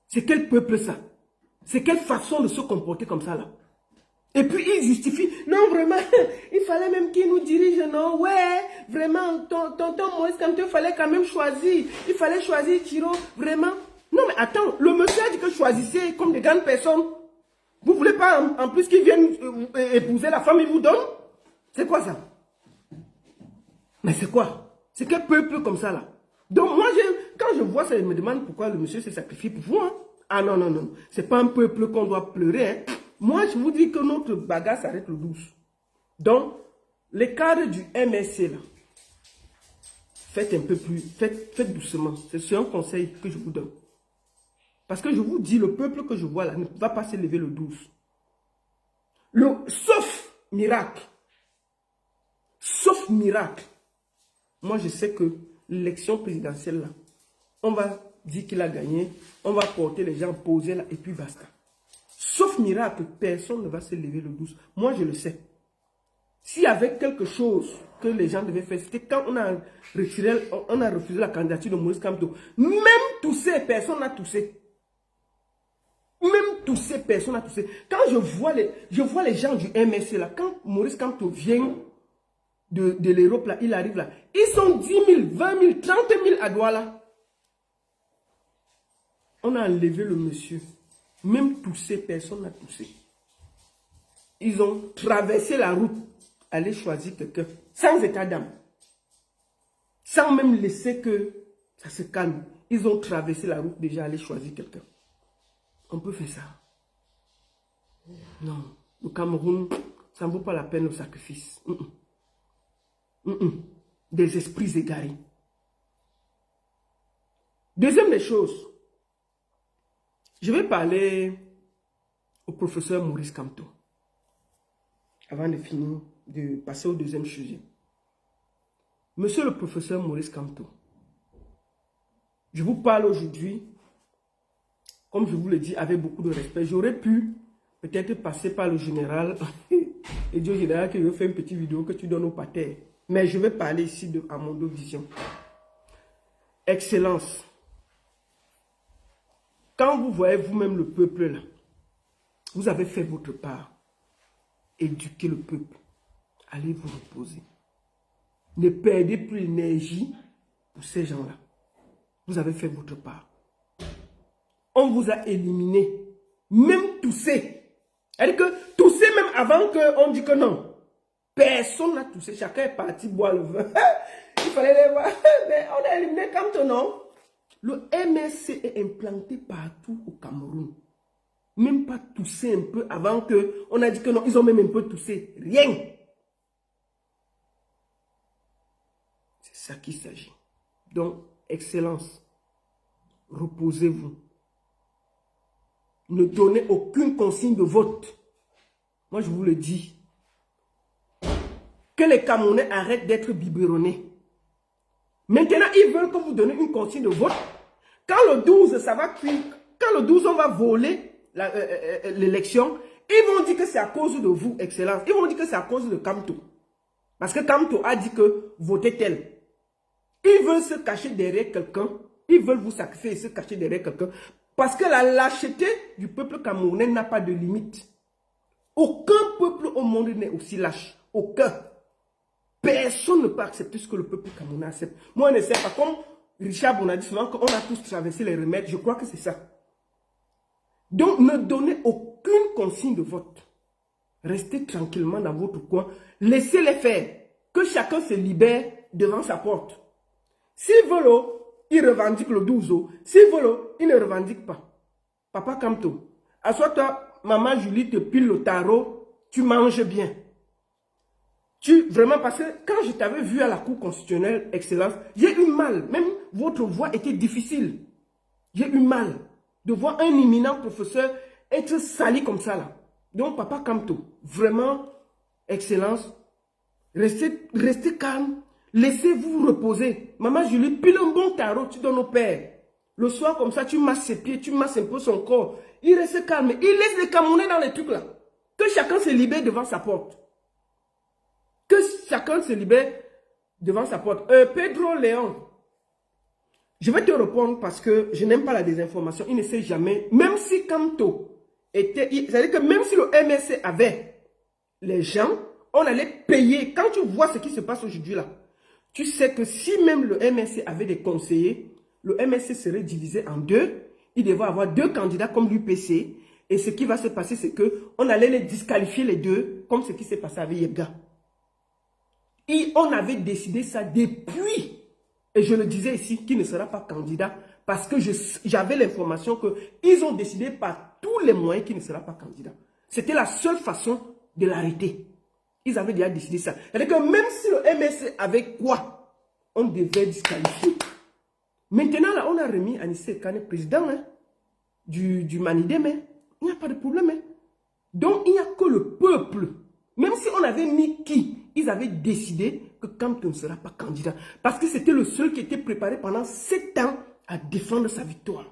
C'est quel peuple ça? C'est quelle façon de se comporter comme ça là? Et puis il justifie, non vraiment, il fallait même qu'il nous dirige, non, ouais, vraiment, tonton Maurice Kamto, il fallait quand même choisir, il fallait choisir Chiro, vraiment. Non mais attends, le monsieur a dit que choisissez comme des grandes personnes. Vous voulez pas en plus qu'il vienne épouser la femme, il vous donne? C'est quoi ça? Mais c'est quoi? C'est quel peuple comme ça là? Donc moi, quand je vois ça, je me demande pourquoi le monsieur s'est sacrifié pour vous. Hein? Ah non, non, non. C'est pas un peuple qu'on doit pleurer. Hein? Moi, je vous dis que notre bagarre s'arrête le 12. Donc, les cadres du MSC là, faites un peu plus, faites doucement. C'est un conseil que je vous donne. Parce que je vous dis, le peuple que je vois là ne va pas se lever le 12. Sauf miracle. Sauf miracle. Moi, je sais que l'élection présidentielle là, on va dire qu'il a gagné, on va porter les gens posés là et puis basta. Sauf miracle, personne ne va se lever le 12. Moi, je le sais. S'il y avait quelque chose que les gens devaient faire, c'était quand on a refusé la candidature de Maurice Kamto. Même toussé, personne n'a toussé. Même toussé, personne n'a toussé. Quand je vois les gens du MSC là, quand Maurice Kamto vient de l'Europe là, il arrive là, ils sont 10 000, 20 000, 30 000 à Douala. On a enlevé le monsieur. Même toussé, personne n'a toussé. Ils ont traversé la route, aller choisir quelqu'un, sans état d'âme. Sans même laisser que ça se calme. Ils ont traversé la route déjà, aller choisir quelqu'un. On peut faire ça. Non, le Cameroun, ça ne vaut pas la peine le sacrifice. Des esprits égarés. Deuxième des choses, je vais parler au professeur Maurice Kamto. Avant de finir, de passer au deuxième sujet. Monsieur le professeur Maurice Kamto, je vous parle aujourd'hui, comme je vous l'ai dit, avec beaucoup de respect. J'aurais pu peut-être passer par le général et dire au général qu'il veut faire une petite vidéo que tu donnes au pater. Mais je vais parler ici de Amondo Vision. Excellence. Quand vous voyez vous-même le peuple là, vous avez fait votre part. Éduquez le peuple. Allez vous reposer. Ne perdez plus l'énergie pour ces gens-là. Vous avez fait votre part. On vous a éliminé. Même toussé. C'est-à-dire que tousser même avant qu'on dise que non. Personne n'a toussé. Chacun est parti boire le vin. Il fallait les voir. Mais on a éliminé comme ton nom. Le MSC est implanté partout au Cameroun. Même pas tousser un peu avant qu'on a dit que non. Ils ont même un peu toussé. Rien. C'est ça qu'il s'agit. Donc, excellence. Reposez-vous. Ne donnez aucune consigne de vote. Moi, je vous le dis. Que les Camerounais arrêtent d'être biberonnés. Maintenant, ils veulent que vous donniez une consigne de vote. Quand le 12, ça va cuire. Quand le 12, on va voler l'élection, ils vont dire que c'est à cause de vous, Excellence. Ils vont dire que c'est à cause de Kamto. Parce que Kamto a dit que votez tel. Ils veulent se cacher derrière quelqu'un. Ils veulent vous sacrifier et se cacher derrière quelqu'un. Parce que la lâcheté du peuple camerounais n'a pas de limite. Aucun peuple au monde n'est aussi lâche. Aucun. Personne ne peut accepter ce que le peuple camerounais accepte. Moi, je ne sais pas. Comme Richard Bon a dit souvent qu'on a tous traversé les remèdes. Je crois que c'est ça. Donc, ne donnez aucune consigne de vote. Restez tranquillement dans votre coin. Laissez-les faire. Que chacun se libère devant sa porte. S'ils veulent, ils revendiquent le 12. S'ils veulent, ils ne revendiquent pas. Papa Kamto, assois-toi, maman Julie te pile le tarot, tu manges bien. Vraiment, parce que quand je t'avais vu à la Cour constitutionnelle, Excellence, j'ai eu mal. Même votre voix était difficile. J'ai eu mal de voir un éminent professeur être sali comme ça là. Donc, Papa Kamto, vraiment, Excellence, restez calme. Laissez-vous reposer. Maman Julie, pile un bon tarot, tu donnes au père. Le soir, comme ça, tu masses ses pieds, tu masses un peu son corps. Il reste calme. Il laisse les Camerounais dans les trucs là. Que chacun se libère devant sa porte. Que chacun se libère devant sa porte. Pedro Léon, je vais te répondre parce que je n'aime pas la désinformation. Il ne sait jamais. Même si Kamto était... C'est-à-dire que même si le MSC avait les gens, on allait payer. Quand tu vois ce qui se passe aujourd'hui là, tu sais que si même le MSC avait des conseillers, le MSC serait divisé en deux. Il devait avoir deux candidats comme l'UPC. Et ce qui va se passer, c'est qu'on allait les disqualifier les deux, comme ce qui s'est passé avec Yega. Et on avait décidé ça depuis. Et je le disais ici, qu'il ne sera pas candidat. Parce que j'avais l'information qu'ils ont décidé par tous les moyens qu'il ne sera pas candidat. C'était la seule façon de l'arrêter. Ils avaient déjà décidé ça. C'est-à-dire que même si le MSC avait quoi, on devait disqualifier. Maintenant, là, on a remis Anissé Kane président du Manidem. Il n'y a pas de problème. Donc, il n'y a que le peuple. Même si on avait mis qui, ils avaient décidé que Kamto ne sera pas candidat. Parce que c'était le seul qui était préparé pendant 7 ans à défendre sa victoire.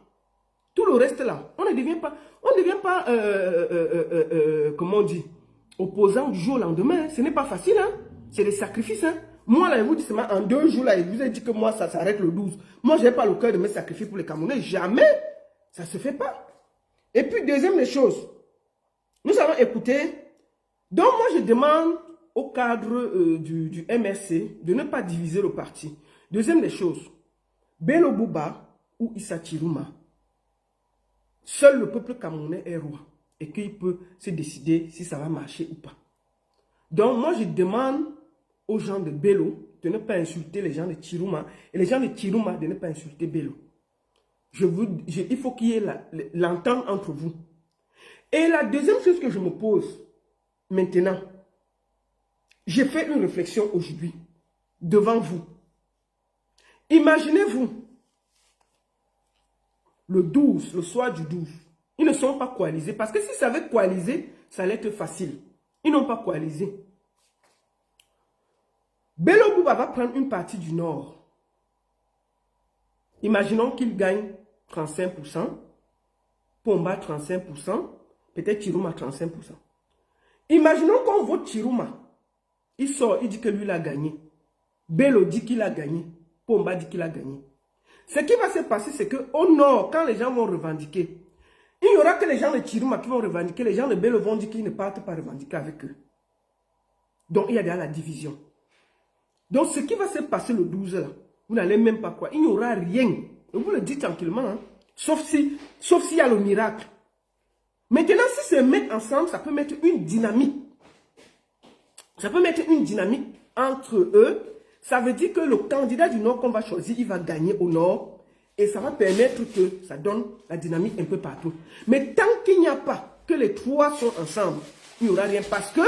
Tout le reste là, on ne devient pas, comment on dit, opposant du jour au lendemain. Ce n'est pas facile, hein. C'est des sacrifices, hein. Moi, là, je vous dis seulement en 2 jours, là, je vous ai dit que moi, ça s'arrête le 12. Moi, je n'ai pas le cœur de me sacrifier pour les Camerounais. Jamais. Ça ne se fait pas. Et puis, deuxième des choses, nous allons écouter. Donc, moi, je demande au cadre du MSC de ne pas diviser le parti. Deuxième des choses, Bello Bouba ou Issa Chiruma, seul le peuple camerounais est roi et qu'il peut se décider si ça va marcher ou pas. Donc, moi, je demande aux gens de Bello de ne pas insulter les gens de Chiruma et les gens de Chiruma de ne pas insulter Bello. Il faut qu'il y ait l'entente entre vous. Et la deuxième chose que je me pose maintenant, j'ai fait une réflexion aujourd'hui devant vous. Imaginez-vous le 12, le soir du 12. Ils ne sont pas coalisés parce que si ça avait coalisé, ça allait être facile. Ils n'ont pas coalisé. Bello Bouba va prendre une partie du Nord. Imaginons qu'il gagne 35%, Pomba 35%, Peut-être Chiruma 35%. Imaginons qu'on vote Chiruma. Il sort, il dit que lui il a gagné. Bello dit qu'il a gagné. Pomba dit qu'il a gagné. Ce qui va se passer, c'est qu'au nord, quand les gens vont revendiquer, il n'y aura que les gens de Chiruma qui vont revendiquer. Les gens de Bello vont dire qu'ils ne partent pas revendiquer avec eux. Donc, il y a déjà la division. Donc, ce qui va se passer le 12 là, vous n'allez même pas quoi. Il n'y aura rien. Je vous le dis tranquillement. Hein. Sauf s'il y a le miracle. Maintenant, si se mettent ensemble, ça peut mettre une dynamique. Ça peut mettre une dynamique entre eux. Ça veut dire que le candidat du Nord qu'on va choisir, il va gagner au Nord. Et ça va permettre que ça donne la dynamique un peu partout. Mais tant qu'il n'y a pas que les trois sont ensemble, il n'y aura rien. Parce que,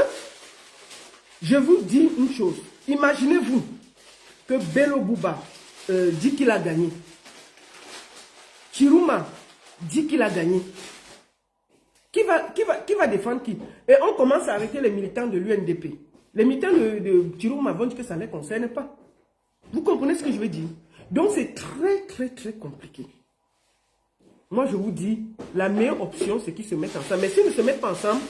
je vous dis une chose. Imaginez-vous que Bello Bouba dit qu'il a gagné. Chiruma dit qu'il a gagné. Qui va défendre qui? Et on commence à arrêter les militants de l'UNDP. Les militants de Chiruma vont dire que ça ne les concerne pas. Vous comprenez ce que je veux dire? Donc c'est très très très compliqué. Moi je vous dis, la meilleure option c'est qu'ils se mettent ensemble. Mais s'ils ne se mettent pas ensemble,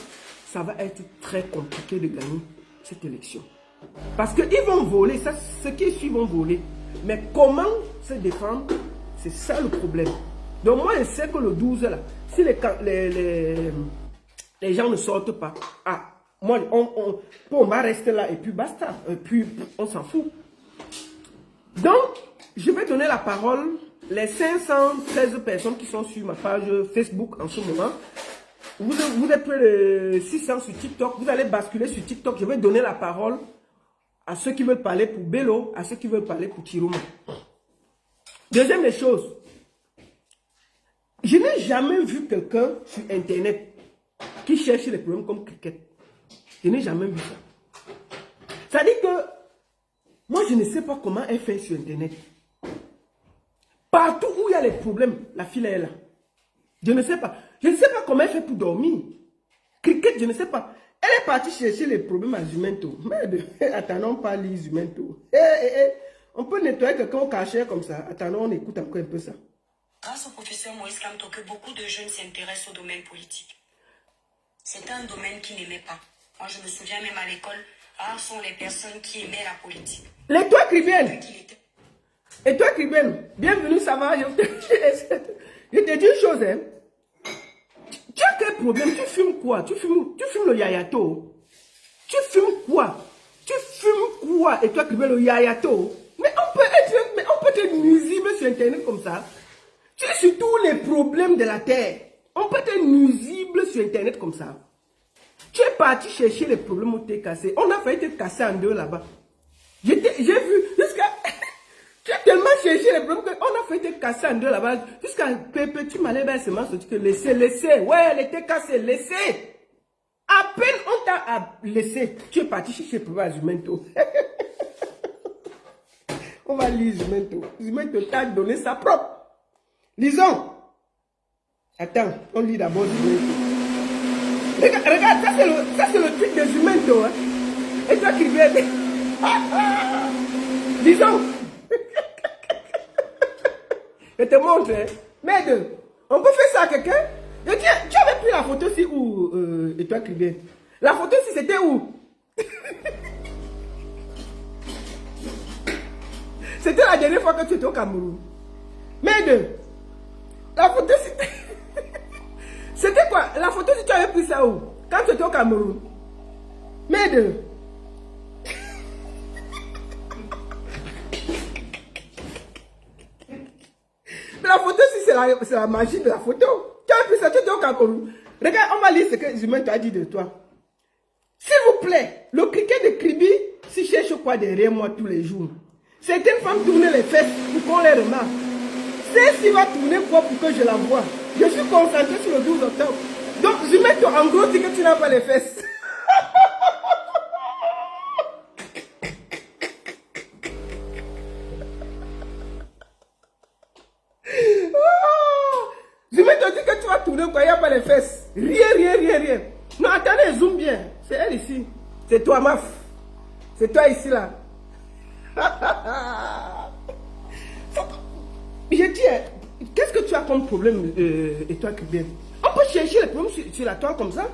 ça va être très compliqué de gagner cette élection. Parce qu'ils vont voler, ça, ceux qui suivent vont voler. Mais comment se défendre? C'est ça le problème. Donc moi je sais que le 12 là, si les gens ne sortent pas, moi on va rester là et puis basta. Et puis on s'en fout. Donc, je vais donner la parole, les 513 personnes qui sont sur ma page Facebook en ce moment. Vous êtes près de 600 sur TikTok, vous allez basculer sur TikTok. Je vais donner la parole à ceux qui veulent parler pour Bello, à ceux qui veulent parler pour Chiruma. Deuxième des choses, je n'ai jamais vu quelqu'un sur Internet qui cherche les problèmes comme cricket. Je n'ai jamais vu ça. Ça dit que moi, je ne sais pas comment elle fait sur Internet. Partout où il y a les problèmes, la fille est là. Je ne sais pas. Je ne sais pas comment elle fait pour dormir. Cricket, je ne sais pas. Elle est partie chercher les problèmes à Zumento. Merde, attendons pas les Zumento. On peut nettoyer quelqu'un au cachet comme ça. Attendons, on écoute encore un peu ça. Grâce au professeur Moïse Kamto que beaucoup de jeunes s'intéressent au domaine politique. C'était un domaine qu'ils n'aimaient pas. Moi, je me souviens même à l'école, rares sont les personnes qui aimaient la politique. Les toi, Cribienne. Et toi, Cribienne, bienvenue, ça va. Je te dis une chose, hein. Tu as quel problème? Tu fumes quoi? Tu fumes le yayato? Tu fumes quoi? Tu fumes quoi? Et toi, Cribienne, le yayato? Mais on peut être nuisible sur Internet comme ça. Tu es sur tous les problèmes de la terre. On peut être nuisible sur Internet comme ça. Tu es parti chercher les problèmes où tu es cassé. On a failli te casser en deux là-bas. J'ai vu jusqu'à... Tu as tellement cherché les problèmes qu'on a failli te casser en deux là-bas. Jusqu'à Pépé, tu m'allais bien seulement sortir que laissez. Ouais, elle était cassée, laissez. À peine on t'a laissé. Tu es parti chercher les problèmes à Zumento. On va lire Zumento. Zumento t'a donné sa propre. Lisons. Attends, on lit d'abord Zumento. Regarde, ça c'est le truc de Zumento. Hein? Et toi qui viens. Disons. Je te montre. Hein? Merde, on peut faire ça à quelqu'un? Tu avais pris la photo ici où? Et toi qui viens. La photo ici c'était où? C'était la dernière fois que tu étais au Cameroun. Merde. La photo c'était... C'était quoi? La photo, si tu avais pris ça où? Quand tu étais au Cameroun. Merde. Mais la photo, si c'est la magie de la photo. Tu avais pris ça, tu étais au Cameroun. Regarde, on va lire ce que Zumento a dit de toi. S'il vous plaît, le cricket de Kribi, si cherche quoi derrière moi tous les jours. Certaines femmes tournent les fesses pour qu'on les remarque. Celle-ci va tourner quoi pour que je la voie? Je suis concentré sur le 12 octobre. Donc, Zumento, en gros, c'est que tu n'as pas les fesses. Zumento dit que tu vas tourner quoi, il n'y a pas les fesses. Rien. Non, attendez, zoom bien. C'est elle ici. C'est toi, Maf. C'est toi ici, là. Je dis, qu'est-ce que tu as comme problème, et toi qui viens? On On peut chercher les problèmes sur la toile comme ça.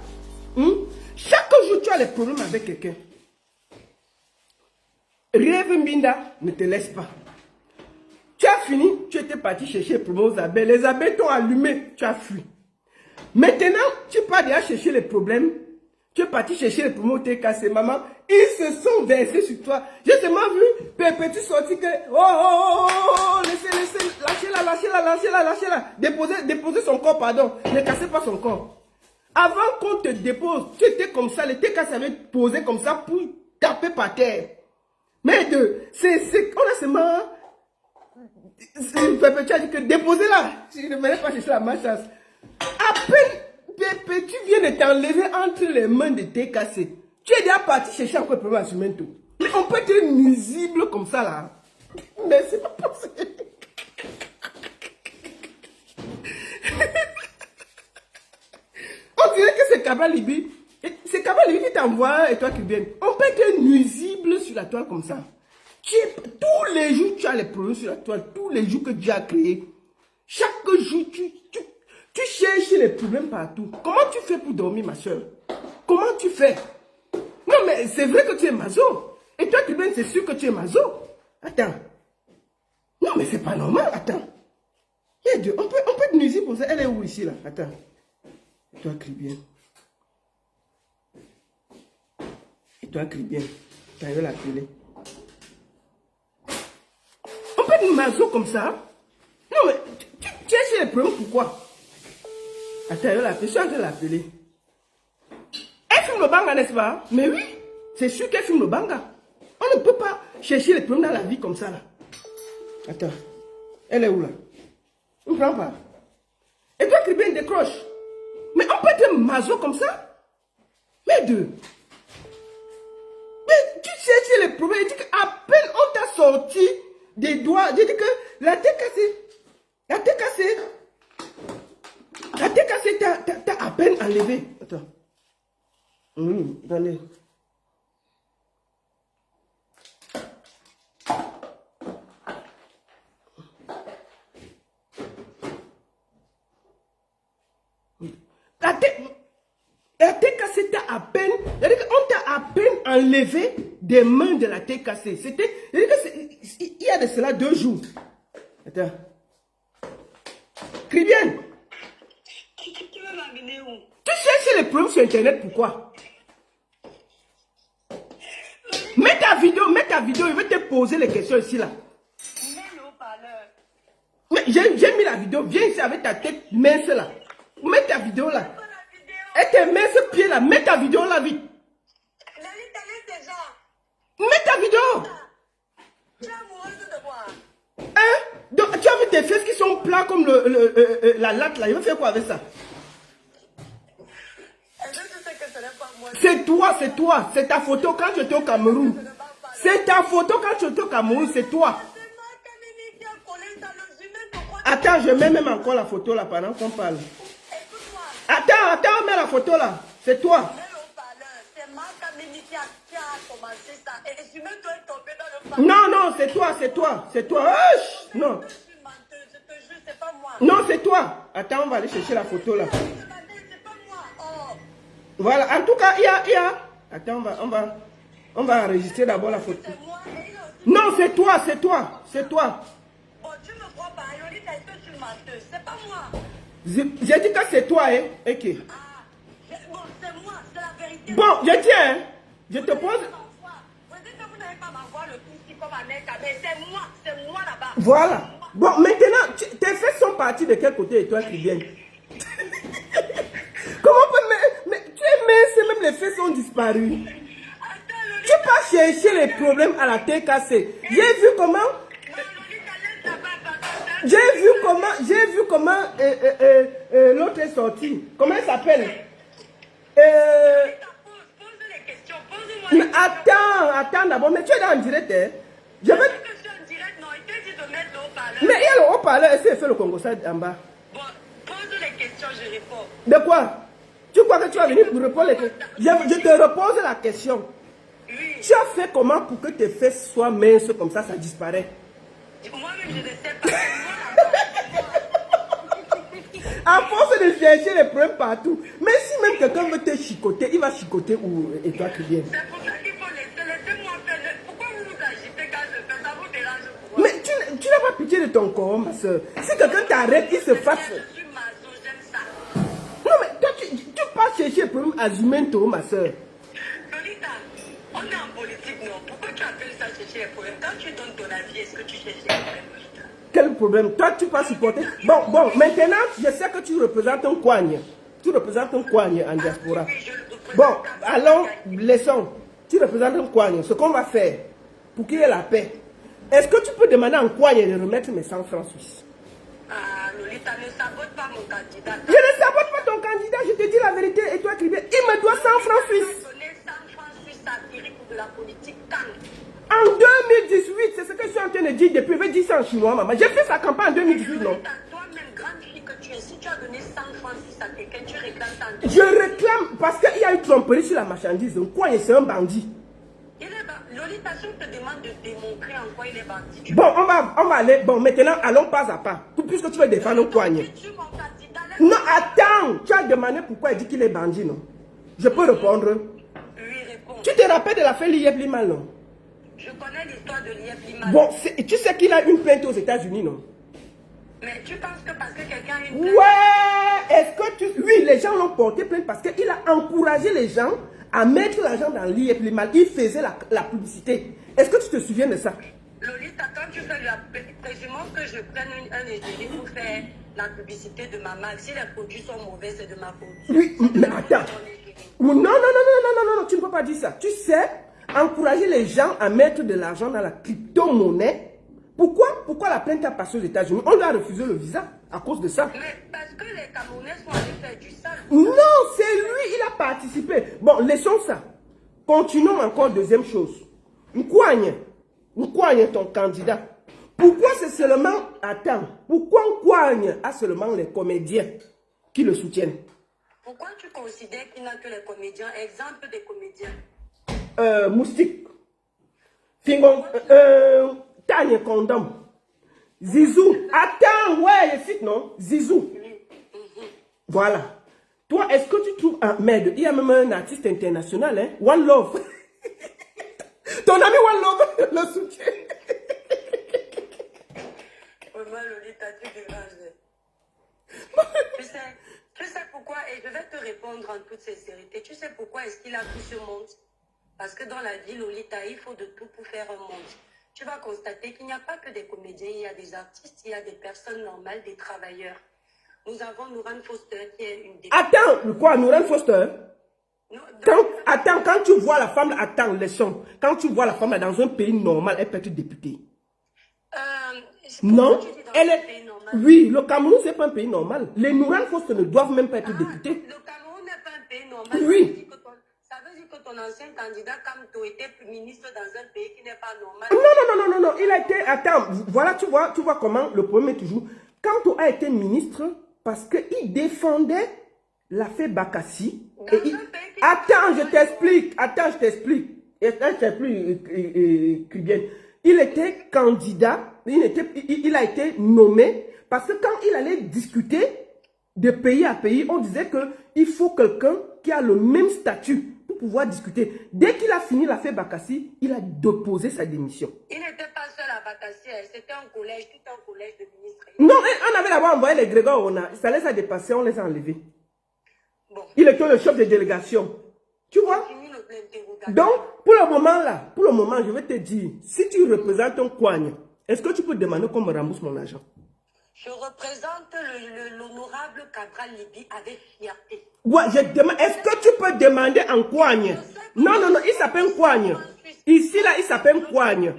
Chaque jour, tu as les problèmes avec quelqu'un. Rêve Mbinda, ne te laisse pas. Tu as fini, tu étais parti chercher les problèmes aux abeilles. Les abeilles t'ont allumé, tu as fui. Maintenant, tu pars déjà chercher les problèmes. Tu es parti chercher les problèmes au TKC, maman. Ils se sont versés sur toi. J'ai seulement vu Pépé sortir que... Oh, laissez, lâchez-la. Déposez son corps, pardon. Ne cassez pas son corps. Avant qu'on te dépose, tu étais comme ça. Les TKC avaient posé comme ça pour taper par terre. Mais on a seulement... Pépé, tu as dit que déposez-la. Je ne venais pas chercher la malchasse. À peine, Pépé, tu viens de t'enlever entre les mains de TKC. Tu es déjà parti chercher encore un problème à Sumento. Mais on peut être nuisible comme ça là. Mais c'est pas possible. On dirait que c'est Kabalibi. C'est Kabalibi qui t'envoie et toi qui viens. On peut être nuisible sur la toile comme ça. Tous les jours, tu as les problèmes sur la toile. Tous les jours que Dieu a créé. Chaque jour, tu cherches les problèmes partout. Comment tu fais pour dormir, ma soeur? Comment tu fais? Non, mais c'est vrai que tu es maso. Et toi, Kriben, c'est sûr que tu es maso. Attends. Non, mais c'est pas normal. Attends. On peut être nuisible pour ça. Elle est où ici, là? Attends. Et toi, Kriben. Et toi, Kriben. Tu as eu la télé. On peut être maso comme ça. Non, mais tu cherches les problèmes, pourquoi? Attends, je suis en train de l'appeler. Elle filme le banga, n'est-ce pas? Mais oui, c'est sûr qu'elle filme le banga. On ne peut pas chercher les problèmes dans la vie comme ça, là. Attends, elle est où, là? On ne prend pas. Et toi, Kriben, décroche. Mais on peut être maso comme ça? Mais tu cherches les problèmes. Tu dis qu'à peine on t'a sorti des doigts. Je dis que la tête cassée. La TKC t'as à peine enlevé. Attends. Attendez. La TKC t'a à peine... On t'a à peine enlevé des mains de la TKC. C'était... Il y a de cela 2 jours. Attends. Kriben. Tu cherches les problèmes sur Internet, pourquoi? Mets ta vidéo, je vais te poser les questions ici, là. Mais j'ai mis la vidéo, viens ici avec ta tête mince, là. Mets ta vidéo, là. Et tes minces pieds, là, mets ta vidéo, là, vite. Mets ta vidéo. Hein? Donc, tu as vu tes fesses qui sont plats comme la latte, là. Il va faire quoi avec ça? C'est toi. C'est ta photo quand tu étais au Cameroun. C'est ta photo quand tu étais au Cameroun, c'est toi. Attends, je mets même encore la photo là pendant qu'on parle. Attends, mets la photo là. C'est toi. Non, c'est toi. Non. Non, c'est toi. Attends, on va aller chercher la photo là. Voilà, en tout cas, il y a... Attends, on va enregistrer d'abord la photo. Non, c'est toi. Bon, tu me crois pas, Yolita, est-ce que tu menteuse? C'est pas moi. J'ai dit que c'est toi, hein. Ok. Bon, c'est moi, c'est la vérité. Bon, je tiens, hein. Je te pose... Vous dites que vous n'avez pas m'avoir le coup ici comme un mec, mais c'est moi là-bas. Voilà. Bon, maintenant, tes fesses sont parties de quel côté et toi qui viens? Comment on peut... Mais tu es mince, même les fesses ont disparu. Tu peux chercher les problèmes à la TKC. J'ai vu comment... l'autre est sorti. Comment elle s'appelle? Pose les questions, pose-moi. Attends d'abord, mais tu es là en direct, hein? Je vais... Que je suis en direct, non, il t'a dit de mettre le haut-parleur. Mais il y a le haut-parleur, elle s'est fait le Congo ça en bas. Bon, pose les questions, je réponds. De quoi? Tu crois que tu vas venir pour répondre les questions? Je te repose la question. Oui. Tu as fait comment pour que tes fesses soient minces comme ça disparaît? Moi-même, je ne sais pas. À force de chercher les problèmes partout. Mais si même quelqu'un veut te chicoter, il va chicoter où et toi qui viens. C'est pour ça qu'il faut laisser-moi faire. Pourquoi vous vous agitez quand je fais ça? Vous dérange pourquoi? Mais tu n'as pas pitié de ton corps, ma soeur. Si quelqu'un t'arrête, il se fasse. Je suis maso, j'aime ça. Non, mais toi, tu pars chercher les problèmes à Zumento, ma soeur. Lolita, on est en politique, non? Pourquoi tu appelles ça chercher les problèmes? Quand tu donnes ton avis, est-ce que tu cherches les problèmes, Lolita? Quel problème? Toi, tu peux supporter. Bon, maintenant, je sais que tu représentes un coigne. Tu représentes un coigne en diaspora. Oui, je le représente. Bon, allons, laissons. Tu représentes un coigne. Ce qu'on va faire pour qu'il y ait la paix, est-ce que tu peux demander à un coigne de remettre mes 100 francs suisses? Ah, Lolita, ne sabote pas mon candidat. Je ne sabote pas ton candidat, je te dis la vérité. Et toi, Cribé, il me doit 100 francs suisses. Donner 100 francs suisses à Thierry pour de la politique calme. En 2018, c'est ce que je suis en train de dire depuis. Je vais dire ça en chinois, maman. J'ai fait sa campagne en 2018, non? Toi-même, grande fille que tu es, si tu as donné 100 francs suisses à quelqu'un, tu réclames ça en Je réclame parce qu'il y a eu tromperie sur la marchandise. Quoi, c'est un bandit. Lolita, si on te demande de démontrer en quoi il est bandit. Bon, on va aller. Bon, maintenant, allons pas à pas. Puisque tu veux défendre un coigne. Non, attends. Tu as demandé pourquoi il dit qu'il est bandit, non? Je peux répondre. Lui répond. Tu te rappelles de l'affaire Lieb Limal, non? Je connais l'histoire de Lieb Limal. Bon, tu sais qu'il a une plainte aux États-Unis, non? Mais tu penses que parce que quelqu'un a une plainte... Ouais! Est-ce que tu... Oui, les gens l'ont porté plainte parce qu'il a encouragé les gens à mettre l'argent dans l'IEP Limal. Il faisait la publicité. Est-ce que tu te souviens de ça? Lolita, quand tu fais présumons que je prenne un égérie pour faire la publicité de ma marque. Si les produits sont mauvais, c'est de ma faute. Oui, mais attends. Non, non, tu ne peux pas dire ça. Tu sais, encourager les gens à mettre de l'argent dans la crypto-monnaie. Pourquoi la plainte a passé aux États-Unis? On lui a refusé le visa à cause de ça. Mais parce que les Camerounais sont allés faire du sale. Non, c'est lui, il a participé. Bon, laissons ça. Continuons encore, deuxième chose. Nkouagne, ton candidat. Pourquoi c'est seulement... Attends, pourquoi Nkouagne a seulement les comédiens qui le soutiennent? Pourquoi tu considères qu'il n'a que les comédiens? Exemple des comédiens. Moustique. Fingon. Tanya Condom. Zizou. Attends, ouais, je cite, non? Zizou. Voilà. Toi, est-ce que tu trouves... merde, il y a même un artiste international, hein? One Love. Ton ami One Love le soutient. Vraiment, Lolita, tu déranges. Tu sais pourquoi, et je vais te répondre en toute sincérité, tu sais pourquoi est-ce qu'il a tout ce monde? Parce que dans la vie, Lolita, il faut de tout pour faire un monde. Tu vas constater qu'il n'y a pas que des comédiens, il y a des artistes, il y a des personnes normales, des travailleurs. Nous avons Nouran Foster qui est une des... Attends, quoi, Nouran Foster? Quand tu vois la femme, attends, laissons. Quand tu vois la femme là, dans un pays normal, elle peut être députée. Non, elle est... Oui, le Cameroun, c'est pas un pays normal. Les Nouran Foster ne doivent même pas être députés. Le Cameroun n'est pas un pays normal. Oui. Ça veut dire que ton ancien candidat, Kamto, était ministre dans un pays qui n'est pas normal. Non, il a été... Attends, voilà, tu vois comment le problème est toujours... Kamto a été ministre parce qu'il défendait l'affaire Bakassi. Attends, je t'explique. Il était candidat, il a été nommé parce que quand il allait discuter de pays à pays, on disait qu'il faut quelqu'un qui a le même statut pour pouvoir discuter. Dès qu'il a fini l'affaire Bakassi, il a déposé sa démission. Il n'était pas seul à Bakassi, c'était un collège, tout un collège de ministres. Non, on avait d'abord envoyé les Grégor, ça les a dépassés, on les a enlevés. Bon. Il était le chef de délégation. Tu vois? Donc, pour le moment, je vais te dire, si tu représentes un coigne, est-ce que tu peux demander qu'on me rembourse mon argent? Je représente l'honorable Cabral Libi avec fierté. Ouais, je demande, est-ce que tu peux demander en coigne? Non, il s'appelle coigne. Ici, là, il s'appelle coigne.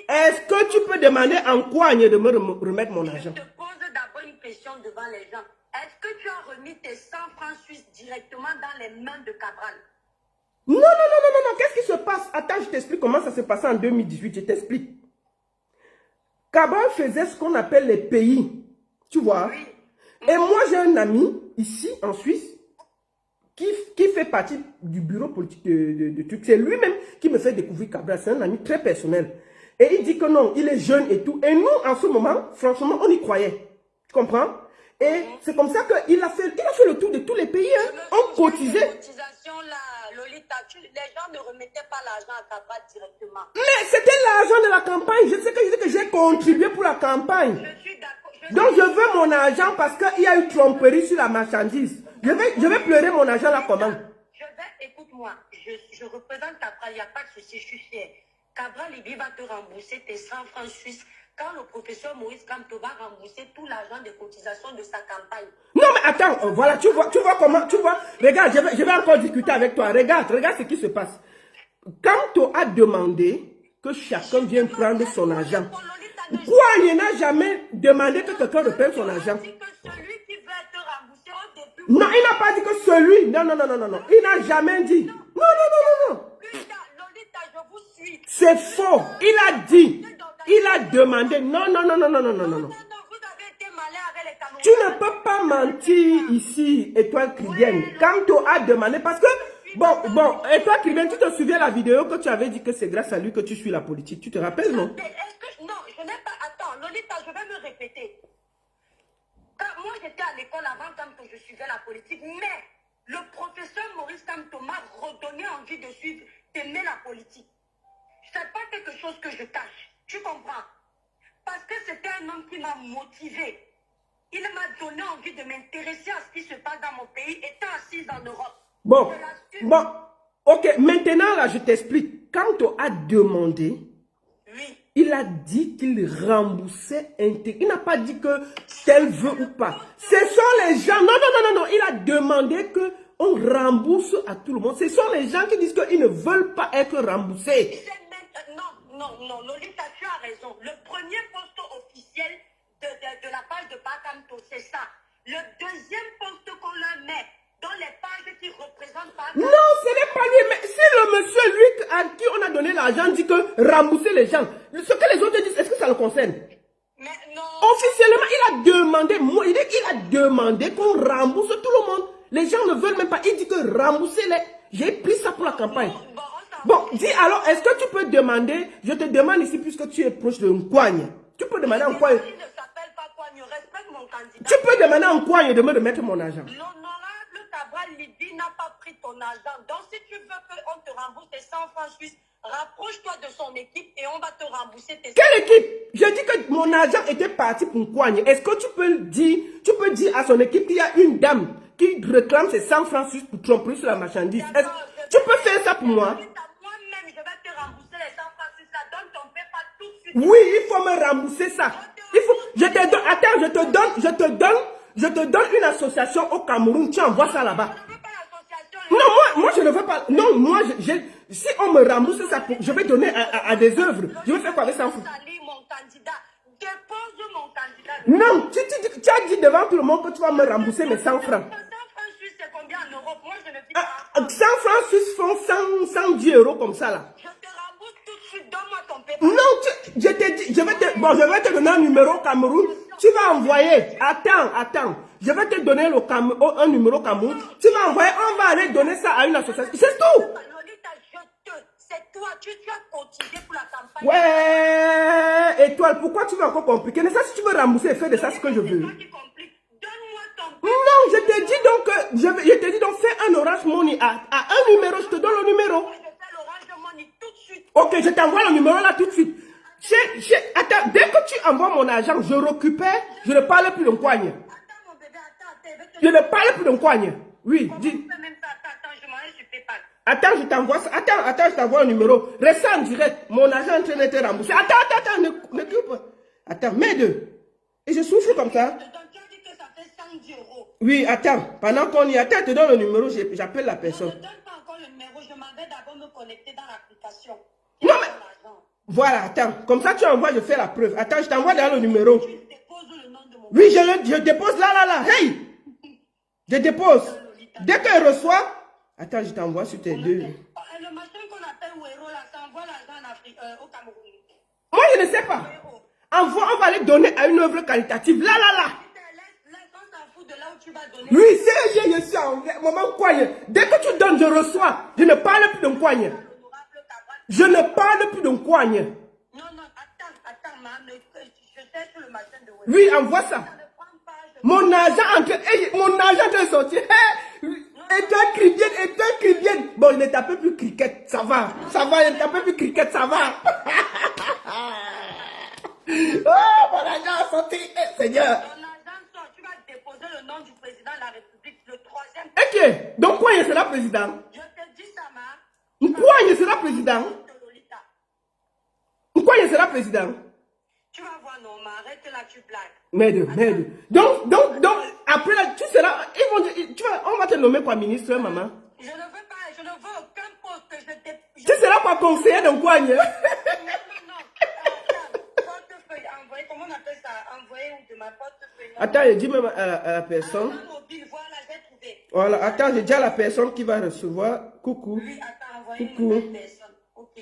Est-ce que tu peux demander en coigne de me remettre mon argent? Je te pose d'abord une question devant les gens. Est-ce que tu as remis tes 100 francs suisses directement dans les mains de Cabral? Non, qu'est-ce qui se passe? Attends, je t'explique comment ça s'est passé en 2018, je t'explique. Cabral faisait ce qu'on appelle les pays, tu vois. Oui. Et moi, j'ai un ami, ici, en Suisse, qui fait partie du bureau politique de trucs. C'est lui-même qui me fait découvrir Cabral, c'est un ami très personnel. Et il dit que non, il est jeune et tout. Et nous, en ce moment, franchement, on y croyait. Tu comprends? Et c'est comme ça qu'il a fait le tour de tous les pays. Hein. On cotisait. Lolita, les gens ne remettaient pas l'argent à Cabral directement. Mais c'était l'argent de la campagne. Je sais que j'ai contribué pour la campagne. Je suis d'accord. Donc je veux mon argent parce qu'il y a eu tromperie sur la marchandise. Je vais pleurer mon argent là comment? Écoute-moi, je représente Cabral, il n'y a pas de souci, je suis fier. Cabral, il va te rembourser tes 100 francs suisses quand le professeur Maurice Kamto va rembourser tout l'argent de cotisation de sa campagne. Non mais attends, voilà, tu vois comment, tu vois. Regarde, je vais encore discuter avec toi. Regarde ce qui se passe. Kamto a demandé que chacun vienne prendre son argent. Kouagne n'a jamais demandé que quelqu'un reprenne son argent. Non, il n'a pas dit que celui. Non. Il n'a jamais dit. Non. C'est faux. Il a dit. Il a demandé. Non. Tu ne peux pas mentir ici, Étoile Cribienne. Kamto a demandé parce que. Bon, Étoile Cribienne, tu te souviens la vidéo que tu avais dit que c'est grâce à lui que tu suis la politique. Tu te rappelles, non? Non, je n'ai pas. Attends, Lolita, je vais me répéter. Moi, j'étais à l'école avant Kamto, je suivais la politique, mais le professeur Maurice Kamto m'a redonné envie de suivre, d'aimer la politique. Ce n'est pas quelque chose que je cache, tu comprends? Parce que c'était un homme qui m'a motivé. Il m'a donné envie de m'intéresser à ce qui se passe dans mon pays, étant assise en Europe. Bon, ok, maintenant là, je t'explique. Kamto a demandé, oui. Il a dit qu'il remboursait intégral. Il n'a pas dit que tel veut ou pas. Ce sont les gens. Non. Il a demandé qu'on rembourse à tout le monde. Ce sont les gens qui disent qu'ils ne veulent pas être remboursés. Non, Lolita, tu as raison. Le premier poste officiel de la page de Bakamto, c'est ça. Le deuxième poste qu'on la met dans les pages qui représentent Bakamto. Non, ce n'est pas lui. Mais si le monsieur, lui, à qui on a donné l'argent, dit que rembourser les gens, ce que les autres disent, est-ce que ça le concerne? Mais non. Officiellement, il a demandé, qu'on rembourse tout le monde. Les gens ne veulent même pas. Il dit que rembourser-les. J'ai pris ça pour la campagne. Bon, dis alors, est-ce que tu peux demander, je te demande ici, puisque tu es proche de Nkouagne, tu peux demander à Nkouagne. Il ne s'appelle pas Nkouagne, respecte mon candidat. Tu peux demander à Nkouagne de me remettre mon argent. L'honorable Cabral Lydie n'a pas pris ton argent. Donc, si tu veux qu'on te rembourse tes 100 francs suisses, rapproche-toi de son équipe et on va te rembourser tes 100 francs. Quelle équipe? Je dis que mon argent était parti pour Nkouagne. Est-ce que tu peux dire à son équipe qu'il y a une dame qui réclame ses 100 francs suisses pour tromper sur la marchandise? Tu peux faire ça pour moi? Moi-même, je vais te rembourser les 100 francs suisses. Ça donne ton PayPal tout de suite. Oui, il faut me rembourser ça. Je te donne une association au Cameroun. Tu envoies ça là-bas. Non, moi je ne veux pas. Non, si on me rembourse ça, je vais donner à des œuvres. Je vais faire quoi avec ça? Non, tu as dit devant tout le monde que tu vas me rembourser mes 100 francs. 100 francs suisses, c'est combien en Europe? Moi, je ne vis pas. 100 francs suisses font 110 € comme ça là. Je te rembourse tout de suite. Donne-moi ton PayPal. Non, je t'ai dit, je vais te donner un numéro au Cameroun. Tu vas envoyer. Attends. Je vais te donner un numéro au Cameroun. Tu vas envoyer, on va aller donner ça à une association. C'est tout. Lolita, c'est toi, tu as cotisé pour la campagne. Ouais, Étoile, pourquoi tu veux encore compliquer? Mais ça, si tu veux rembourser, fais de ça ce que je veux. Donne-moi ton PayPal. Non, je t'ai dit donc, fais un Orange Money à un numéro, je te donne le numéro. Je fais l'Orange Money tout de suite. Ok, je t'envoie le numéro là tout de suite. Attends, dès que tu envoies mon argent, je récupère, je ne parle plus de Nkouagne. Attends, mon bébé, attends. Je ne parle plus de Nkouagne. Oui, dis. Attends, je m'en vais sur PayPal. Attends, je t'envoie ça. Attends, je t'envoie un numéro. Reste en direct. Mon argent est en train d'être remboursé. Attends, ne coupe. Attends, mets-deux. Et je souffle comme ça. Donc, tu as dit que ça fait 110 €. Oui, attends. Pendant qu'on y attend, je te donne le numéro, j'appelle la Je ne personne. donne pas encore le numéro, je m'en vais d'abord me connecter dans l'application. Non, mais. Voilà, attends. Comme ça, tu envoies, je fais la preuve. Attends, je t'envoie dans le numéro. Tu déposes le nom de mon... Oui, je dépose là. Hey! Je dépose. Dès qu'elle reçoit. Attends, je t'envoie sur tes deux. Le machin qu'on appelle Ouero, là, ça envoie l'argent en Afrique, au Cameroun. Moi, je ne sais pas. On va aller donner à une œuvre qualitative. Là. On s'en fout de là où tu vas donner. Oui, c'est je suis en moment Nkouagne. Dès que tu donnes, je reçois. Je ne parle plus de Nkouagne. Je ne parle plus de Nkouagne. Non, attends, maman, je sais sur le machin de Ouero. Oui, envoie ça. Je ne prends pas, je Mon argent de sortir. Et toi, cribienne. Bon, il ne tape plus cricket, ça va. Ça va, il ne tape plus cricket, ça va. Oh, mon argent a sorti. Seigneur. Ton argent sort, tu vas déposer le nom du président de la République, le 3e. Ok, donc quoi, il sera président? Je te dis ça, ma. Quoi, il sera président? Quoi, il sera président? Tu vas voir, non, mais arrête là, tu blagues. Merde. Donc, après là, tu seras, on va te nommer quoi, ministre, maman? Je ne veux aucun poste que je te... Tu seras pas conseiller d'un coin, hein? Non. Portefeuille, envoyé, comment on appelle ça? Envoyé ou de ma portefeuille? Attends, je dis même à la personne. Mobile, voilà, j'ai trouvé. Voilà, attends, je dis à la personne qui va recevoir. Coucou. Oui, attends, envoyez une Coucou. nouvelle personne. Ok.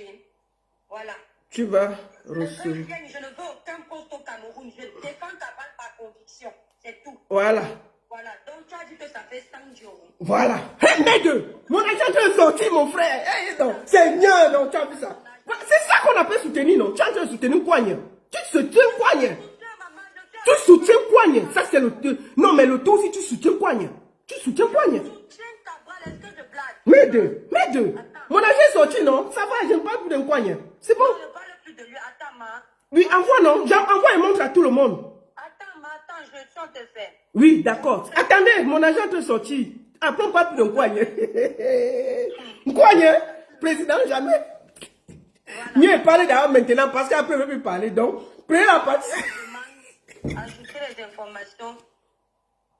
Voilà. Tu vas Je ne recevoir. veux aucun poste au Cameroun. Je défends ta balle par conviction. C'est tout. Voilà. Voilà. Donc, tu as dit que ça fait 5 jours. Voilà. Hé, merde! Mon argent est sorti, mon frère. Hey, non. Seigneur, non, tu as vu ça? C'est ça qu'on appelle soutenir, non? Tu as déjà soutenu quoi? Tu soutiens quoi? Tu soutiens quoi? Ça, c'est le. Non, mais le tout aussi, tu soutiens quoi? Tu soutiens quoi? Soutiens ta balle. Est-ce que je blague? Merde! Mon argent est sorti, non? Ça va, je ne parle plus d'un quoi? C'est bon? Je ne parle plus de lui. Attends, ma. Oui, envoie, non? Envoie et montre à tout le monde. Attends, je sens te faire. Oui, d'accord. Attendez, mon agent est sorti. Après, on parle plus de Nkouanye. Nkouanye, président, jamais. Mieux parler d'ailleurs maintenant parce qu'après, on ne peut plus parler. Donc, prenez la partie. Ajouter les informations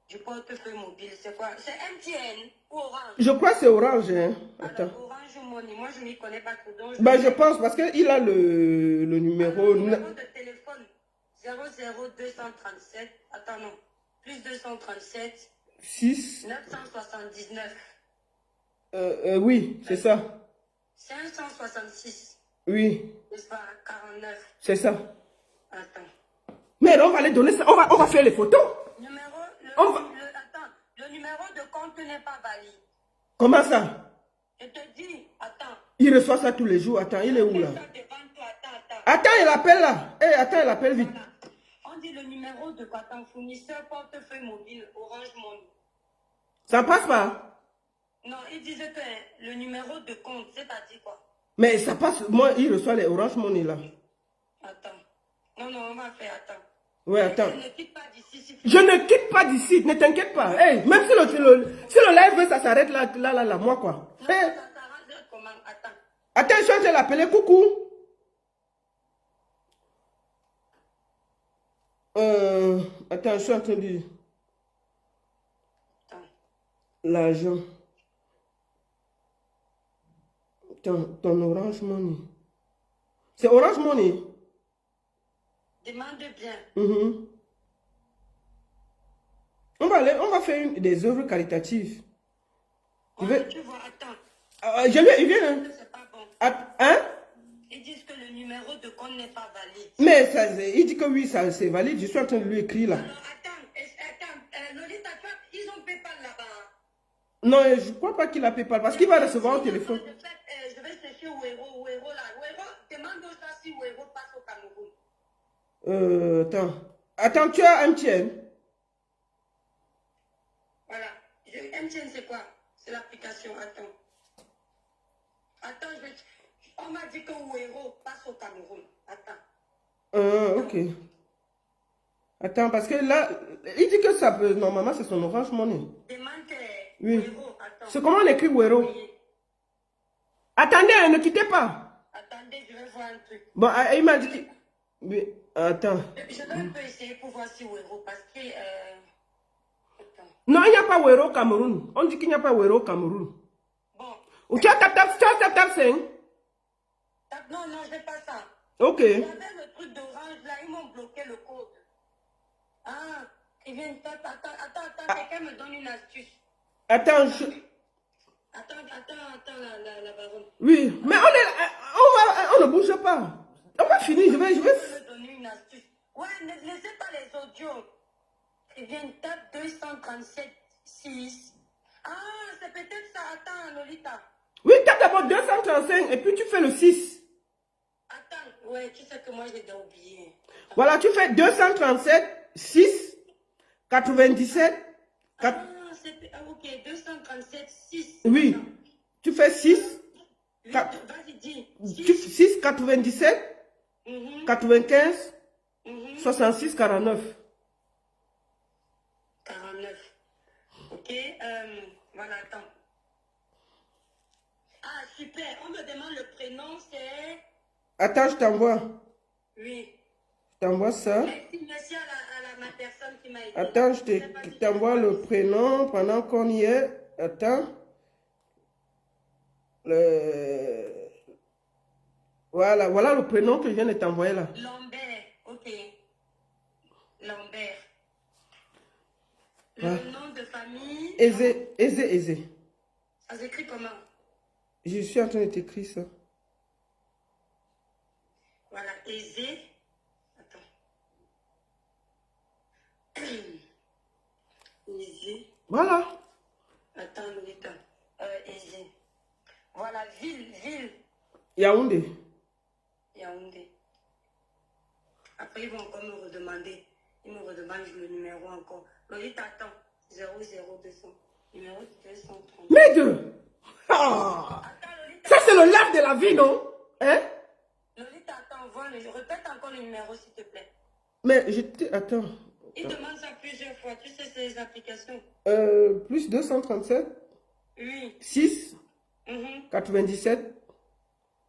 du portefeuille mobile. C'est quoi? C'est MTN ou Orange? Je crois que c'est Orange. Hein. Attends. Alors, Orange Money. Moi, je ne m'y connais pas trop. Donc Je pense parce qu'il a le numéro. Le numéro de téléphone 00237. Attends, non. Plus 237. 6. 979. Oui, c'est ça. 566. Oui, N'est-ce pas? 49. c'est ça. Attends. Mais on va les donner ça. On va faire les photos. Attends. Le numéro de compte n'est pas valide. Comment ça? Je te dis, attends. Il reçoit ça tous les jours. Attends, il est où là? Attends. Attends, il appelle là. Attends, il appelle vite. Voilà. On dit le numéro de quoi? Ton fournisseur portefeuille mobile Orange Money. Ça passe pas? Non, il disait que le numéro de compte, c'est-à-dire quoi? Mais ça passe. Moi, il reçoit les Orange Money là. Attends. Non, on va faire, attends. Ouais, attends. Je ne quitte pas d'ici. Je ne quitte pas d'ici, ne t'inquiète pas. Hey, même si le live, ça s'arrête là, moi quoi. Non, Hey. ça s'arrange comment? Attends. Attends, je vais l'appeler, coucou. Attends, je suis en train de... Attends. L'argent. Ton Orange Money. C'est Orange Money? Demande bien. On va faire des œuvres caritatives. Tu vois, attends. Il vient. Hein? C'est pas bon. Hein? Ils disent que le numéro de compte n'est pas valide. Mais il dit que oui, ça c'est valide. Je suis en train de lui écrire là. Alors, attends. Lolita, ils ont PayPal là-bas. Non, je ne crois pas qu'il a PayPal parce qu'il va recevoir au téléphone. Je vais chercher Wero là. Wero, demande aux gens si Wero passe au Cameroun. Attends, tu as MTN? Voilà. MTN, c'est quoi? C'est l'application. Attends, on m'a dit que Wero passe au Cameroun. Attends. Ok. Attends, parce que là, il dit que ça peut... Normalement, c'est son Orange Money. Demande que Oui. Wero, attends. C'est comment on écrit Wero? Attendez, ne quittez pas. Attendez, je vais voir un truc. Bon, il m'a dit que... Oui, attends. Je vais un peu essayer pour voir si Wero, parce que... Attends. Non, il n'y a pas Wero au Cameroun. On dit qu'il n'y a pas Wero au Cameroun. Bon. Ou tu as tap 5? Non, je n'ai pas ça. Ok. J'avais le truc d'Orange là, ils m'ont bloqué le code. Ah, ils viennent. Attends, quelqu'un me donne une astuce. Attends, Attends, la baronne. Oui, mais on ne bouge pas. On va finir, je vais... Je vais me donner une astuce. Ouais, ne laissez pas les audios. Ils viennent tape 237.6. Ah, c'est peut-être ça. Attends, Lolita. Oui, tape d'abord 235 et puis tu fais le 6. Attends, ouais, tu sais que moi j'ai déjà oublié. Voilà, tu fais 237, 6, 97. Ah, ok, 237, 6. Oui. Tu fais 6. Vas-y, dis. 6, 97, 95, 66, 49. 49. Ok, voilà, attends. Ah, super. On me demande le prénom, c'est... Attends, je t'envoie. Oui. Je t'envoie ça. Merci à ma personne qui m'a aidé. Attends, je t'envoie le prénom pendant qu'on y est. Attends. Voilà le prénom que je viens de t'envoyer là. Lambert, ok. Lambert. Le nom de famille... Aizé. Ça s'écrit comment? Je suis en train de t'écrire ça. Voilà, Aizé. Attends. Aizé. Voilà. Attends, Lolita. Aizé. Voilà, ville. Yaoundé. Yaoundé. Après, ils vont encore me redemander. Ils me redemandent le numéro encore. Lolita, attends. 00200. Numéro 230. Mais deux. Ah. Attends, Lolita. Ça, c'est le lave de la vie, non? Hein? Lolita, attends, répète encore le numéro, s'il te plaît. Mais attends. Il demande ça plusieurs fois. Tu sais, ces applications. Plus 237. Oui. 6. 97.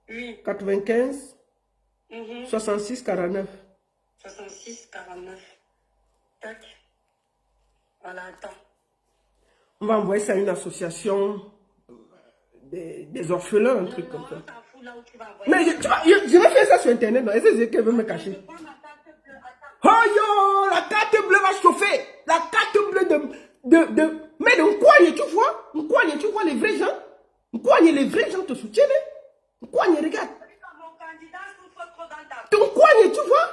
Oui. 95. 66, 49. 66, 49. Tac. Voilà, attends. On va envoyer ça à une association des orphelins, un truc comme ça. On s'en fout là où tu vas envoyer. Mais je vais faire ça sur Internet. Est-ce que qu'elle veut me cacher? Oh yo, la carte bleue va chauffer. La carte bleue Mais de Nkouagne, tu vois? Nkouagne, tu vois les vrais gens? Nkouagne, les vrais gens te soutiennent. Nkouagne, regarde. Mon candidat souffre trop dans ta... Ton Nkouagne, tu vois?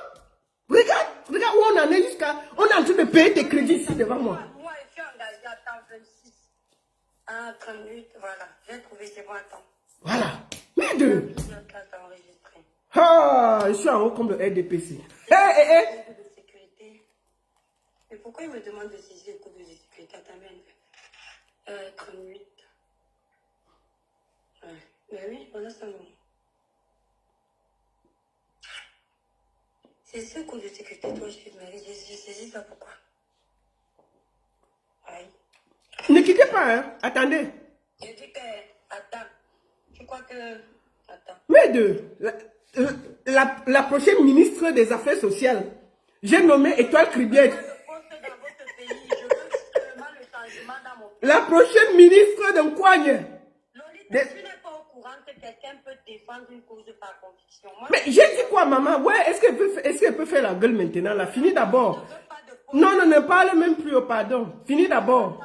Regarde où on en est jusqu'à... On est en train de payer tes crédits ici devant moi. Moi, je suis engagé à temps 26. Ah, 38, voilà. J'ai trouvé, c'est bon, attends. Voilà. Mais de... Enregistré. Ah, je suis en haut comme le RDPC. Code de sécurité. Mais pourquoi il me demande de saisir le code de sécurité? Attends, 38. Ouais. Mais oui, voilà ça, non. C'est ce code de sécurité, toi, je saisis ça pourquoi? Aïe. Ne quittez pas, hein. Attendez. Je dis que... Attends. Tu crois que... Attends. Mais la prochaine ministre des Affaires sociales, j'ai nommé Étoile Cribière. La prochaine ministre de Nkouagne. Lolita, tu n'es pas au courant que quelqu'un peut défendre une cause par conviction. Moi, Mais j'ai dit quoi, maman? Ouais, est-ce qu'elle peut faire la gueule maintenant? Là, fini d'abord. Non, ne parle même plus, oh, pardon. Fini d'abord.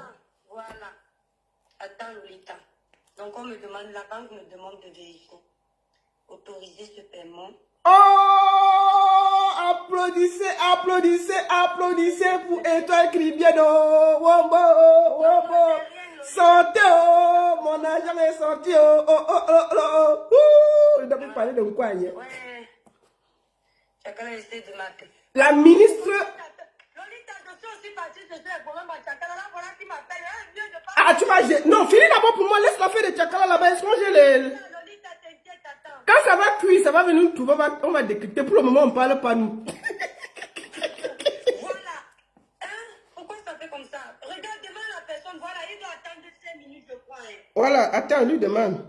Voilà. Attends, Lolita. Donc, on me demande, la banque me demande de vérifier. Autoriser ce paiement. Oh, applaudissez pour Étoile Cribière. Wombo. Sortez, oh, mon argent est sorti. Je dois plus parler de Nkouagne. Ouais. Chacun essaie de m'appeler. La ministre... Lolita, je suis aussi partie de ce problème à Chakala. Là, voilà qui m'appelle. Ah, tu vas... Non, finis d'abord pour moi. Laisse la faire de Chakala là-bas. Est-ce que j'ai les... Lolita, t'inquiète, attends. Quand ça va cuire, ça va venir nous trouver. On va décrypter. Pour le moment, on ne parle pas nous. Voilà. Hein? Pourquoi ça fait comme ça? Regarde, demande à la personne. Voilà, il doit attendre 5 minutes, je crois. Hein. Voilà, attends, lui demande.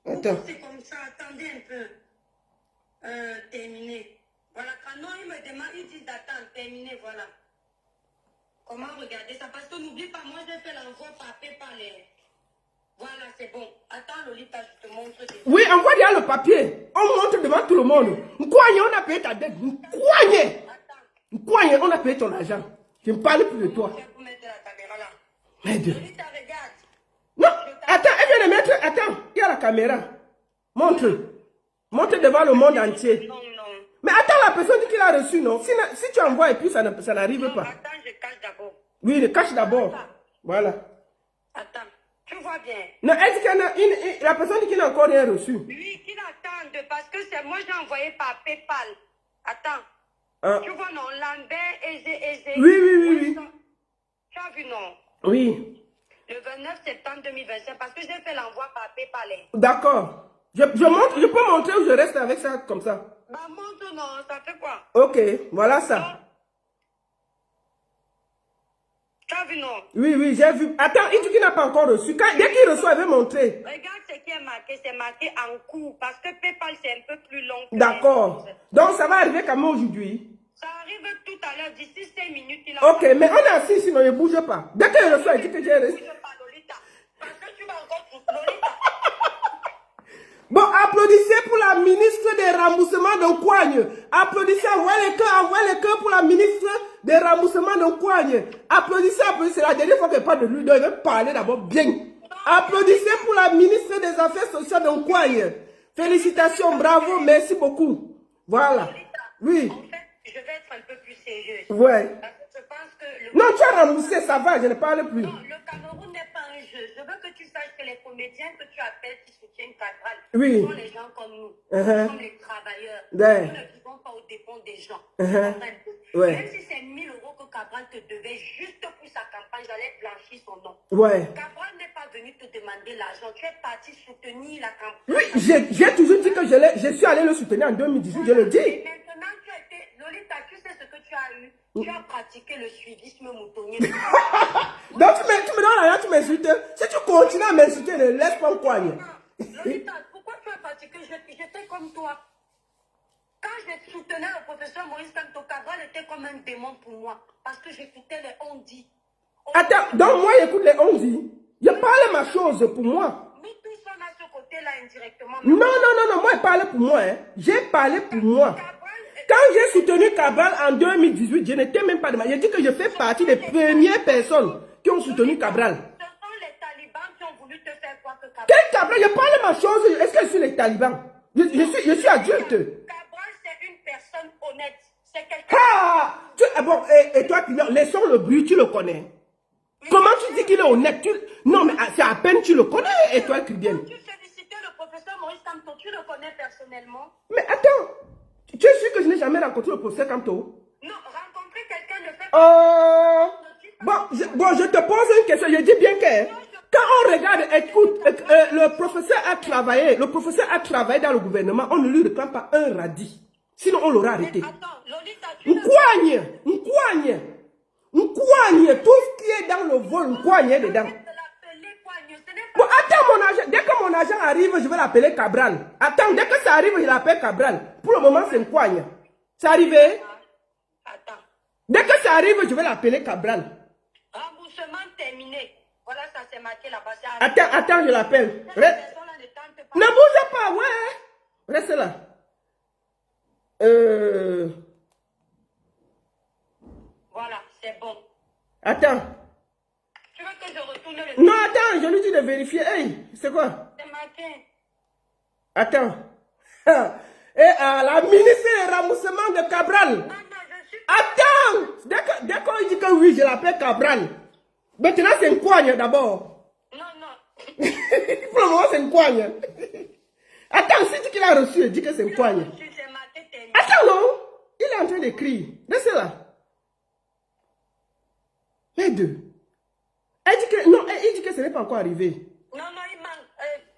Attends. C'est comme ça, attendez un peu. Terminé. Voilà, quand non, il me demande, ils disent d'attendre, terminé, voilà. Comment regarder ça? Parce que n'oublie pas, moi j'ai fait l'envoi par PayPal. Voilà, c'est bon. Attends, Lolita, je te montre. Oui, envoie déjà le papier. On montre devant tout le monde. Nkouagne, on a payé ta dette. Nkouagne, on a payé ton argent. Je ne parle plus de toi. Pour mettre la caméra là. Mais de... Lolita, regarde. Non, attends, elle vient de mettre... Attends, il y a la caméra. Montre. Montre devant le monde entier. Non. Mais attends, la personne dit qu'il a reçu, non? Si tu envoies et puis ça n'arrive pas. Attends, je cache d'abord. Oui, le cache d'abord. Voilà. Attends, tu vois bien. Non, elle dit la personne dit qu'il n'a encore rien reçu. Lui, qu'il attende, parce que c'est moi j'ai envoyé par PayPal. Attends. Ah. Tu vois, non, Lambert, Eze. Oui, oui, oui, oui. Tu as vu, non? Oui. Le 29 septembre 2025, parce que j'ai fait l'envoi par PayPal. D'accord. Je peux montrer ou je reste avec ça comme ça? Bah, montre, non, ça fait quoi? Ok, voilà ça. Non. Tu as vu, non? Oui, oui, j'ai vu. Attends, il dit qu'il n'a pas encore reçu. Dès qu'il reçoit, il va montrer. Regarde ce qui est marqué, c'est marqué en cours, parce que PayPal, c'est un peu plus long. D'accord. Donc, ça va arriver quand même aujourd'hui. Ça arrive tout à l'heure, d'ici 5 minutes. Il a Ok, mais on est assis, sinon il ne bouge pas. Dès qu'il reçoit, il dit que j'ai reçu. bouge pas, Lolita. Parce que tu vas encore Lolita. Bon, applaudissez pour la ministre des remboursements de Kouagne. Applaudissez, envoyez les cœurs pour la ministre des remboursements de Kouagne. Applaudissez, applaudissez. C'est la dernière fois qu'elle parle de lui, donc il va parler d'abord bien. Applaudissez pour la ministre des Affaires sociales de Kouagne. Félicitations, bravo, merci beaucoup. Voilà. Oui. En fait, je vais être un peu plus sérieuse. Ouais. Parce que je pense que Non, tu as remboursé, ça va, je ne parle plus. Non, le Cameroun n'est pas un jeu. Je veux que tu saches que les comédiens que tu appelles qui soutiennent Cabral Oui. sont les gens comme nous. Uh-huh. Sont les travailleurs. Ouais. Nous ne vivons pas aux dépens des gens. Uh-huh. Ouais. Même si c'est 1000 € que Cabral te devait juste pour sa campagne, j'allais blanchir son nom. Ouais. Cabral n'est pas venu te demander l'argent. Tu es parti soutenir la campagne. Oui, j'ai toujours dit que je suis allé le soutenir en 2018, je le dis. Et maintenant, tu as été... Lolita, tu sais ce que tu as eu? Tu as pratiqué le suivisme moutonnier. Donc tu me donnes rien, tu m'insultes. Si tu continues à m'insulter, ne laisse pas me coigner. Lolita, pourquoi tu as pratiqué? J'étais comme toi. Quand je soutenais le professeur Maurice Kamto, Cabral était comme un démon pour moi. Parce que j'écoutais les on-dit. Attends, donc moi j'écoute les 11 dit. Je parle ma chose pour moi. Nous tous sommes à ce côté-là indirectement. Non, moi je parle pour moi. Hein. J'ai parlé pour moi. Quand j'ai soutenu Cabral en 2018, je n'étais même pas de mal. J'ai dit que je fais partie des premières personnes qui ont soutenu Cabral. Ce sont les talibans qui ont voulu te faire croire que Cabral... Quel Cabral? Je parle ma chose. Est-ce que je suis les talibans? Je suis adulte. Cabral, c'est une personne honnête. C'est quelqu'un... Ah, bon, et toi, laissons le bruit, tu le connais. Comment tu dis qu'il est honnête? Non, mais c'est à peine tu le connais, et toi, Cribienne. Tu félicitais le professeur Maurice Kamto, tu le connais personnellement? Mais attends, tu es sûr que je n'ai jamais rencontré le professeur Kamto? Non, rencontrer quelqu'un ne fait Oh, bon, je te pose une question, je dis bien que, quand on regarde, écoute, le professeur a travaillé dans le gouvernement, on ne lui réclame pas un radis. Sinon, on l'aurait arrêté. Attends, Lolita, Une coigne, tout ce qui est dans le vol, une coigne dedans. Bon, attends mon agent, dès que mon agent arrive, je vais l'appeler Cabral. Attends, dès que ça arrive, je l'appelle Cabral. Pour le moment, c'est une coigne. C'est arrivé? Attends. Dès que ça arrive, je vais l'appeler Cabral. Remboursement terminé. Voilà, ça c'est marqué là-bas. Attends, je l'appelle. Ne bouge pas, ouais. Reste là. Voilà, c'est bon. Attends. Tu veux que je retourne le... Non, attends, je lui dis de vérifier. Hey, c'est quoi? C'est marqué. Attends. Et la ministre des remboursements de Cabral. Non, je suis... Attends! Dès qu'on dit que oui, je l'appelle Cabral. Maintenant, c'est une coigne d'abord. Non. Pour le moment, c'est une coigne. Attends, si tu dis qu'il a reçu, dis que c'est une coigne. C'est marqué terminé. Attends, non! Il est en train d'écrire. Reste là. Les deux. Il dit que ce n'est pas encore arrivé. Non, il manque.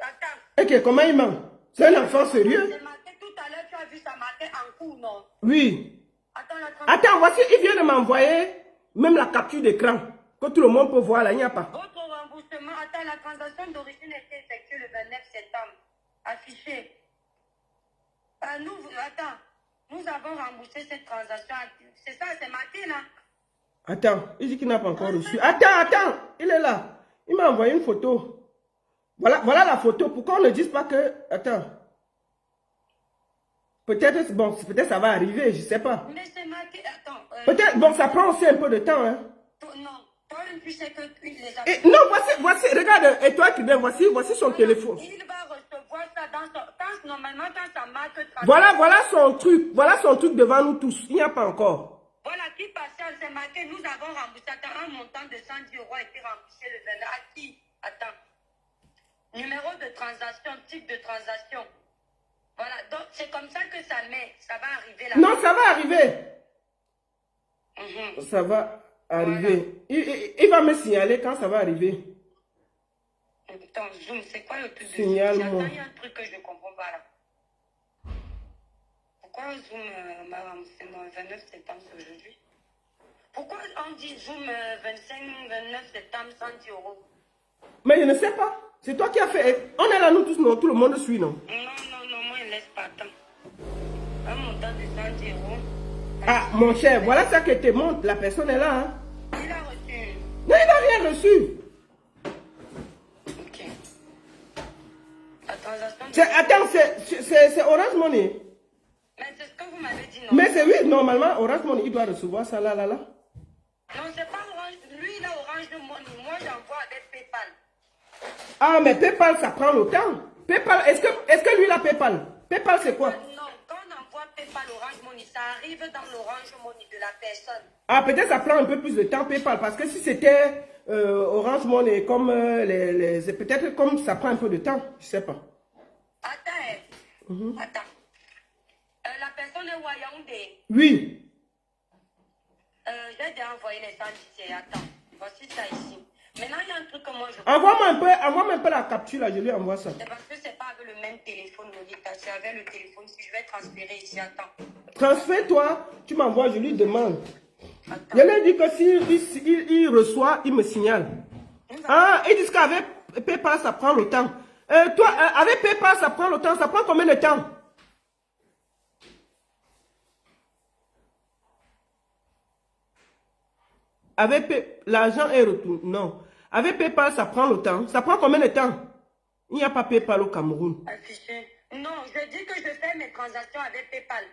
Attends. Ok, comment il ment? C'est un enfant sérieux? C'est marqué tout à l'heure, tu as vu ça marqué en cours, non? Oui. Attends, voici, il vient de m'envoyer même la capture d'écran. Que tout le monde peut voir là, il n'y a pas. Votre remboursement, la transaction d'origine a été effectuée le 29 septembre. Affiché. Nous avons remboursé cette transaction. C'est ça, c'est marqué là. Attends, il dit qu'il n'a pas encore reçu. Attends, il est là. Il m'a envoyé une photo. Voilà la photo. Pourquoi on ne dise pas que... Attends. Peut-être, bon, peut-être ça va arriver, je ne sais pas. Mais c'est marqué, attends. Peut-être, bon, ça prend aussi un peu de temps, hein. Non, toi-même, tu sais que non, voici, regarde, et toi qui viens, voici son téléphone. Il va recevoir ça normalement, quand ça marque... Voilà son truc devant nous tous. Il n'y a pas encore. Voilà, qui passait, c'est marqué, nous avons remboursé. Attends, un montant de 110 € a été remboursé le 22. À qui? Attends. Numéro de transaction, type de transaction. Voilà, donc c'est comme ça que ça met. Ça va arriver là. Non, ça va arriver. Ça va arriver. Il va me signaler quand ça va arriver. Attends, Zoom, c'est quoi le truc de Signale-moi. Zoom? Il y a un truc que je ne comprends pas là. Pourquoi Zoom, c'est le 29 septembre, c'est aujourd'hui? Pourquoi on dit Zoom 25-29 septembre 110 €? Mais je ne sais pas. C'est toi qui as fait. On est là, nous tous, non? Tout le monde suit, non? Non, moi, je ne laisse pas. Attends. Un montant de 110 €. Ah, mon cher, voilà ça que te montre. La personne est là. Hein? Il a reçu. Non, il n'a rien reçu. Ok. La transaction. Attends, c'est Orange Money. Mais c'est ce que vous m'avez dit, non? Mais c'est oui, normalement, Orange Money, il doit recevoir ça là. Non, c'est pas Orange. Lui, il a Orange de Money. Moi, j'envoie avec PayPal. Ah, mais PayPal, ça prend le temps. PayPal, est-ce que lui, il a PayPal? PayPal, c'est quoi? Non, quand on envoie PayPal Orange Money, ça arrive dans l'Orange Money de la personne. Ah, peut-être ça prend un peu plus de temps, PayPal, parce que si c'était Orange Money, comme peut-être comme ça prend un peu de temps, je sais pas. Attends. Attends. La personne est où à Yaoundé? Oui. J'ai déjà envoyé les 110. Attends, voici ça ici. Maintenant, il y a un truc que moi je... Envoie-moi un peu la capture, là, je lui envoie ça. C'est parce que c'est pas avec le même téléphone, Lolita. C'est avec le téléphone. Si je vais transférer ici, attends. Transfère-toi, tu m'envoies, je lui demande. Attends. Je lui ai dit que s'il il reçoit, il me signale. Ah, ils disent qu'avec PayPal, ça prend le temps. Toi, avec PayPal, ça prend le temps. Ça prend combien de temps? Avec l'argent est retourné. Non. Avec PayPal, ça prend le temps. Ça prend combien de temps? Il n'y a pas PayPal au Cameroun. Affiché. Non, je dis que je fais mes transactions avec PayPal.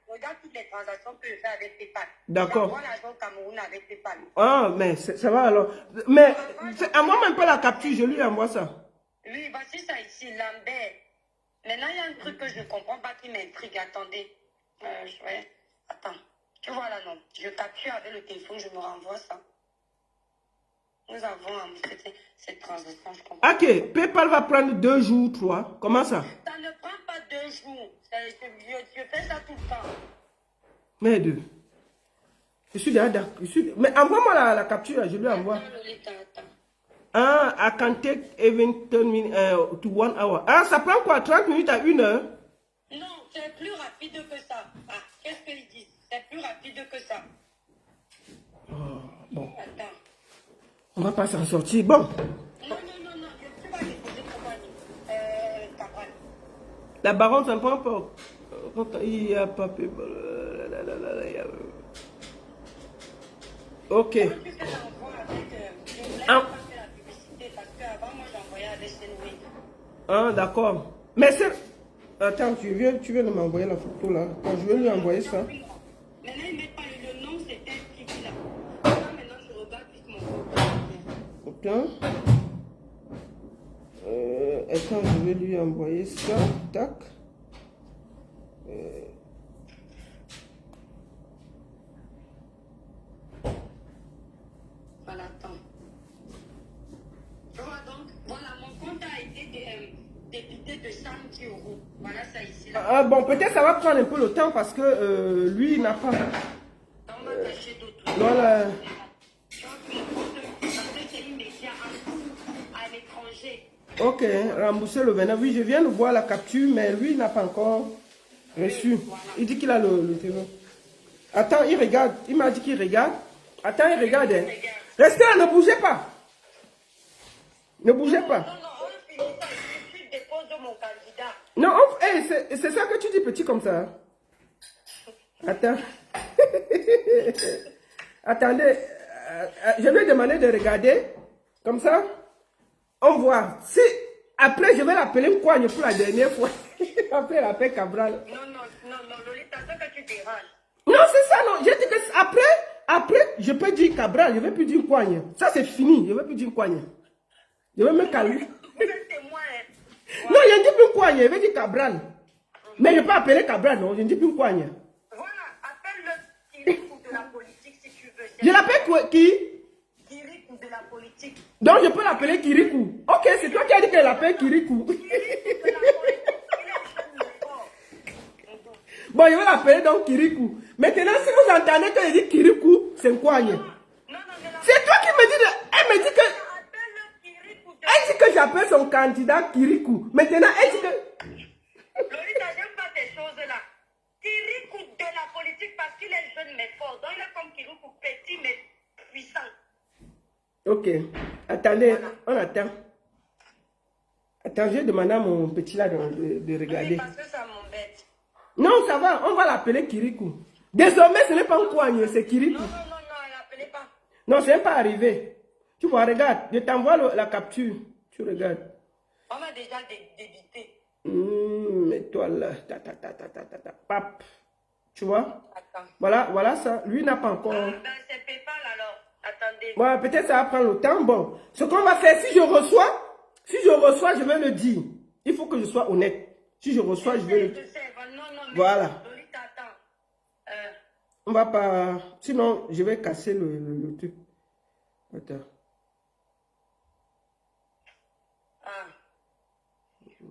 Regarde toutes les transactions que je fais avec PayPal. D'accord. J'envoie l'argent au Cameroun avec PayPal. Ah, mais ça va alors. Mais envoie même pas la capture, je lui envoie ça. Oui, voici ça ici, Lambert. Maintenant, il y a un truc que je ne comprends pas qui m'intrigue. Attendez. Attends. Tu vois là, non. Je capture avec le téléphone, je me renvoie ça. Nous avons cette transaction, je comprends. Ok, PayPal va prendre 2 jours, 3. Comment ça? Ça ne prend pas 2 jours. Je fais ça tout le temps. Merde. Je suis déjà d'accord. Mais envoie-moi la capture, je lui envoie. Attends. Ah, I can take even 10 minutes to 1 hour. Ah, ça prend quoi? 30 minutes à 1 heure? Non, c'est plus rapide que ça. Ah, qu'est-ce qu'ils disent? C'est plus rapide que ça. Oh, bon. Attends. On va pas s'en sortir. Bon. Non. Tu vas déposer comment? Cabral. La baronne, ça ne prend pas. Il n'y a pas... Ok. Tu fais l'envoi avec... je voulais pas faire la publicité parce qu'avant, moi, j'envoyais avec Senway. Ah, d'accord. Mais c'est... Attends, tu viens de m'envoyer la photo là. Quand je vais lui envoyer ça. Maintenant, il met pas le nom, c'était qui là. Maintenant, je regarde vite mon compte. Attends. Attends, je vais lui envoyer ça. Tac. Voilà, attends. Tu vois donc, voilà, mon compte a été débité de 110 €. Voilà ça ici là. Ah, bon, peut-être ça va prendre un peu le temps parce que lui, il n'a pas... On va cacher d'autres. Voilà. Je pense que mon compte, parce que c'est immédiat à l'étranger. Ok, rembourser le 29. Oui, je viens de voir la capture, mais lui, il n'a pas encore reçu. Il dit qu'il a le téléphone. Attends, il regarde. Il m'a dit qu'il regarde. Attends, il regarde. Hein. Restez là, ne bougez pas. Ne bougez pas. Non, on finit ça. Je dépose mon candidat. Non, c'est ça que tu dis petit comme ça. Attends. Attendez. Je vais demander de regarder. Comme ça. On voit. Si après je vais l'appeler Mkwagne pour la dernière fois. Après elle appelle Cabral. Non, Lolita, c'est que tu déranges. Non, c'est ça, non. J'ai dit que après, je peux dire Cabral, je ne vais plus dire Mkwagne. Ça, c'est fini. Je ne vais plus dire Mkwagne. Je vais me calmer. Vous êtes témoin. Non, je ne dis plus Mkwagne, je vais dire Cabral. Mais je ne peux pas appeler Cabral, non. Je ne dis plus Mkwagne. Voilà, appelle-le Kirikou de la politique si tu veux. Je l'appelle qui? Kirikou de la politique. Donc je peux l'appeler Kirikou. Ok, c'est toi qui as dit qu'elle l'appelle Kirikou. Bon, je vais l'appeler donc Kirikou. Maintenant, si vous entendez que je dis Kirikou, c'est Nkouagne. C'est toi qui me dis, elle me dit que... Elle dit que j'appelle son candidat Kirikou. Maintenant, elle dit que... Lolita, j'aime pas ces choses-là. Kirikou de la politique parce qu'il est jeune mais fort. Donc il est comme Kirikou, petit mais puissant. Ok. Attendez, on attend. Attends, je vais demander à mon petit là de regarder. Oui, parce que ça m'embête. Non, ça va, on va l'appeler Kirikou. Désormais, ce n'est pas Nkouagne, c'est Kirikou. Non, elle l'appelait pas. Non, ce n'est pas arrivé. Tu vois, regarde, je t'envoie la capture. Tu regardes. On m'a déjà débité. Mais toi là, pap. Tu vois? Attends. Voilà ça. Lui n'a pas encore. Ben c'est PayPal alors. Attendez. Ouais, peut-être ça va prendre le temps. Bon, ce qu'on va faire, si je reçois, je vais le dire. Il faut que je sois honnête. Si je reçois, je vais le dire. Je sais. Non, mais voilà. Lolita, attends. On va pas... Sinon, je vais casser le truc. Attends.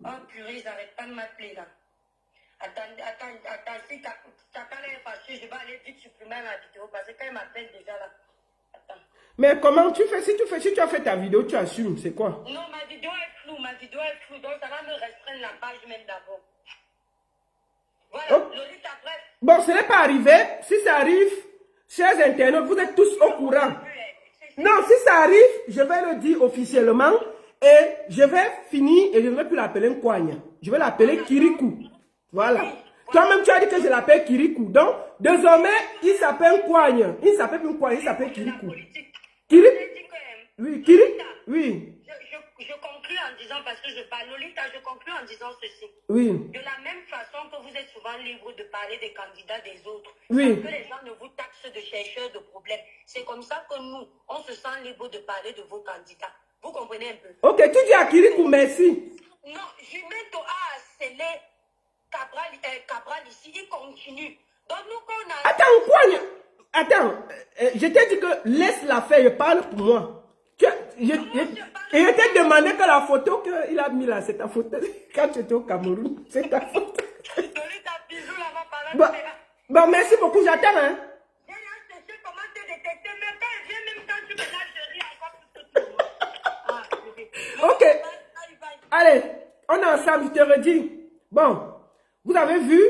Oh purée, ils n'arrêtent pas de m'appeler là. Attends, si Kakala est fâché, je vais aller vite supprimer la vidéo parce que quand il m'appelle déjà là. Attends. Mais comment tu fais? Si tu as fait ta vidéo, tu assumes, c'est quoi? Non, ma vidéo est floue, donc ça va me restreindre la page même d'abord. Voilà, Oh. Lolita, bref. Bon, ce n'est pas arrivé. Si ça arrive, chers internautes, vous êtes tous au courant. Non, si ça arrive, je vais le dire officiellement et je vais finir et je ne vais plus l'appeler Nkouagne. Je vais l'appeler Kirikou. Voilà. Toi-même, tu as dit que je l'appelle Kirikou. Donc, désormais, il s'appelle Nkouagne. Il s'appelle Nkouagne, il s'appelle Kirikou. Kirikou? Oui, Kirikou? Oui. Je conclue en disant, parce que je parle Lolita, je conclue en disant ceci. Oui. De la même façon que vous êtes souvent libre de parler des candidats des autres, Oui. parce que les gens ne vous taxent de chercheurs de problèmes. C'est comme ça que nous, on se sent libre de parler de vos candidats. Vous comprenez un peu? Ok, tu dis à Kirikou merci. Non, Jumento a scellé Cabral ici, il continue. Donc nous, quand on a... Attends, Nkouagne. Attends, je t'ai dit que laisse la faire, je parle pour moi. Et je t'ai demandé que la photo qu'il a mis là, c'est ta photo. Quand tu étais au Cameroun, c'est ta photo. Lolita, bisous là-bas, Bon, merci beaucoup, j'attends. Hein. J'ai cherché comment te détecter, mais quand elle vient, même quand tu me lâches, je ris encore plus que tout. Ok. Allez, on est ensemble, je te redis. Bon, vous avez vu,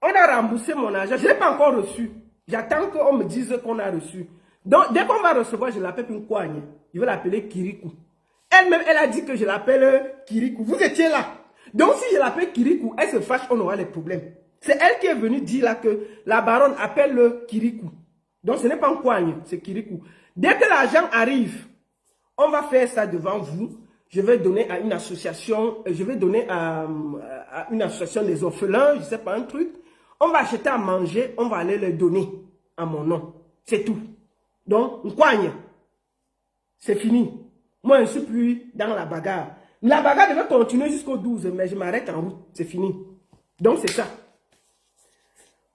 on a remboursé mon argent. Je ne l'ai pas encore reçu. J'attends qu'on me dise qu'on a reçu. Donc, dès qu'on va recevoir, je l'appelle Nkouagne. Je vais l'appeler Kirikou. Elle-même, elle a dit que je l'appelle Kirikou. Vous étiez là. Donc, si je l'appelle Kirikou, elle se fâche, on aura des problèmes. C'est elle qui est venue dire là que la baronne appelle le Kirikou. Donc, ce n'est pas Nkouagne, c'est Kirikou. Dès que l'argent arrive, on va faire ça devant vous. Je vais donner à une association, une association des orphelins, je ne sais pas, un truc. On va acheter à manger, on va aller le donner à mon nom. C'est tout. Donc, Nkouagne, c'est fini. Moi, je ne suis plus dans la bagarre. La bagarre devait continuer jusqu'au 12, mais je m'arrête en route. C'est fini. Donc, c'est ça.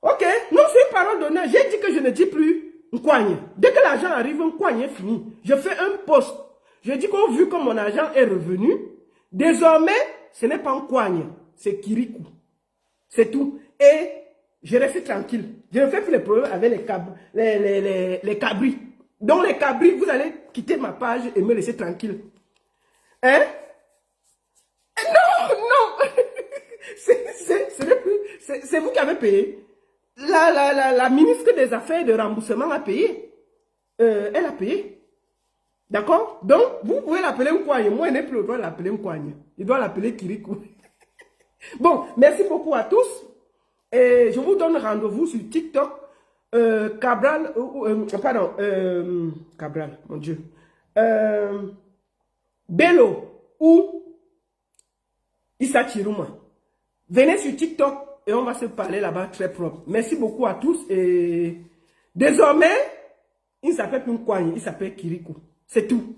Ok, non, c'est une parole d'honneur. J'ai dit que je ne dis plus Nkouagne. Dès que l'argent arrive, Nkouagne est fini. Je fais un post. Je dis qu'au vu que mon argent est revenu, désormais, ce n'est pas Nkouagne, c'est Kirikou. C'est tout. Et je reste tranquille. Je ne fais plus les problèmes avec les cabris. Donc les cabris, vous allez quitter ma page et me laisser tranquille. Hein? Non! C'est vous qui avez payé. La ministre des Affaires et de remboursement a payé. Elle a payé. D'accord? Donc, vous pouvez l'appeler Nkouagne. Moi, je n'ai plus le droit de l'appeler Nkouagne. Il doit l'appeler Kirikou. Bon, merci beaucoup à tous. Et je vous donne rendez-vous sur TikTok. Cabral, Cabral, mon Dieu. Bello ou Issa Chiruma. Venez sur TikTok et on va se parler là-bas très propre. Merci beaucoup à tous. Et désormais, il ne s'appelle plus Nkouagne, il s'appelle Kirikou. C'est tout.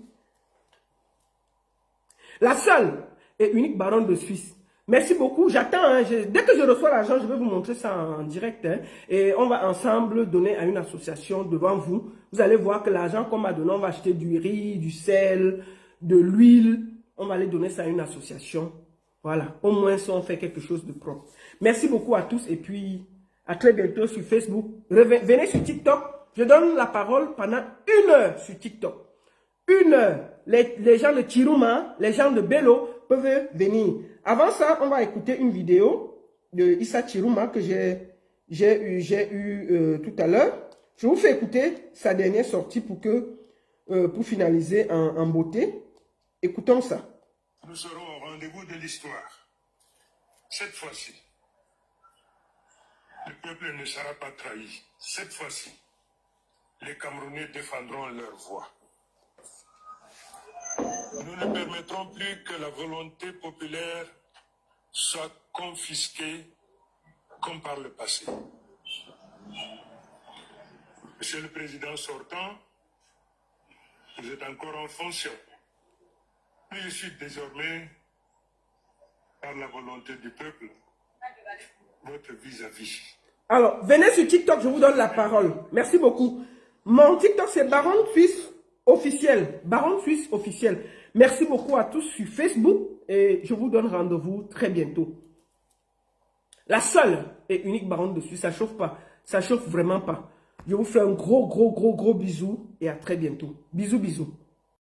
La seule et unique baronne de Suisse. Merci beaucoup. J'attends. Hein, dès que je reçois l'argent, je vais vous montrer ça en direct. Hein, et on va ensemble donner à une association devant vous. Vous allez voir que l'argent qu'on m'a donné, on va acheter du riz, du sel, de l'huile. On va aller donner ça à une association. Voilà. Au moins, ça, on fait quelque chose de propre. Merci beaucoup à tous. Et puis, À très bientôt sur Facebook. Venez sur TikTok. Je donne la parole pendant 1 heure sur TikTok. 1 heure. Les gens de Chiruma, les gens de Bello peuvent venir. Avant ça, on va écouter une vidéo de Issa Chiruma que j'ai eu tout à l'heure. Je vous fais écouter sa dernière sortie pour finaliser en beauté. Écoutons ça. Nous serons au rendez-vous de l'histoire. Cette fois-ci, le peuple ne sera pas trahi. Cette fois-ci, les Camerounais défendront leur voix. Nous ne permettrons plus que la volonté populaire soit confisquée comme par le passé. Monsieur le Président sortant, vous êtes encore en fonction. Mais je suis désormais, par la volonté du peuple, votre vis-à-vis. Alors, venez sur TikTok, je vous donne la parole. Merci beaucoup. Mon TikTok, c'est Baron Suisse officiel. Baron Suisse officiel. Merci beaucoup à tous sur Facebook et je vous donne rendez-vous très bientôt. La seule et unique Baron de Suisse, ça chauffe pas. Ça chauffe vraiment pas. Je vous fais un gros bisou et à très bientôt. Bisous.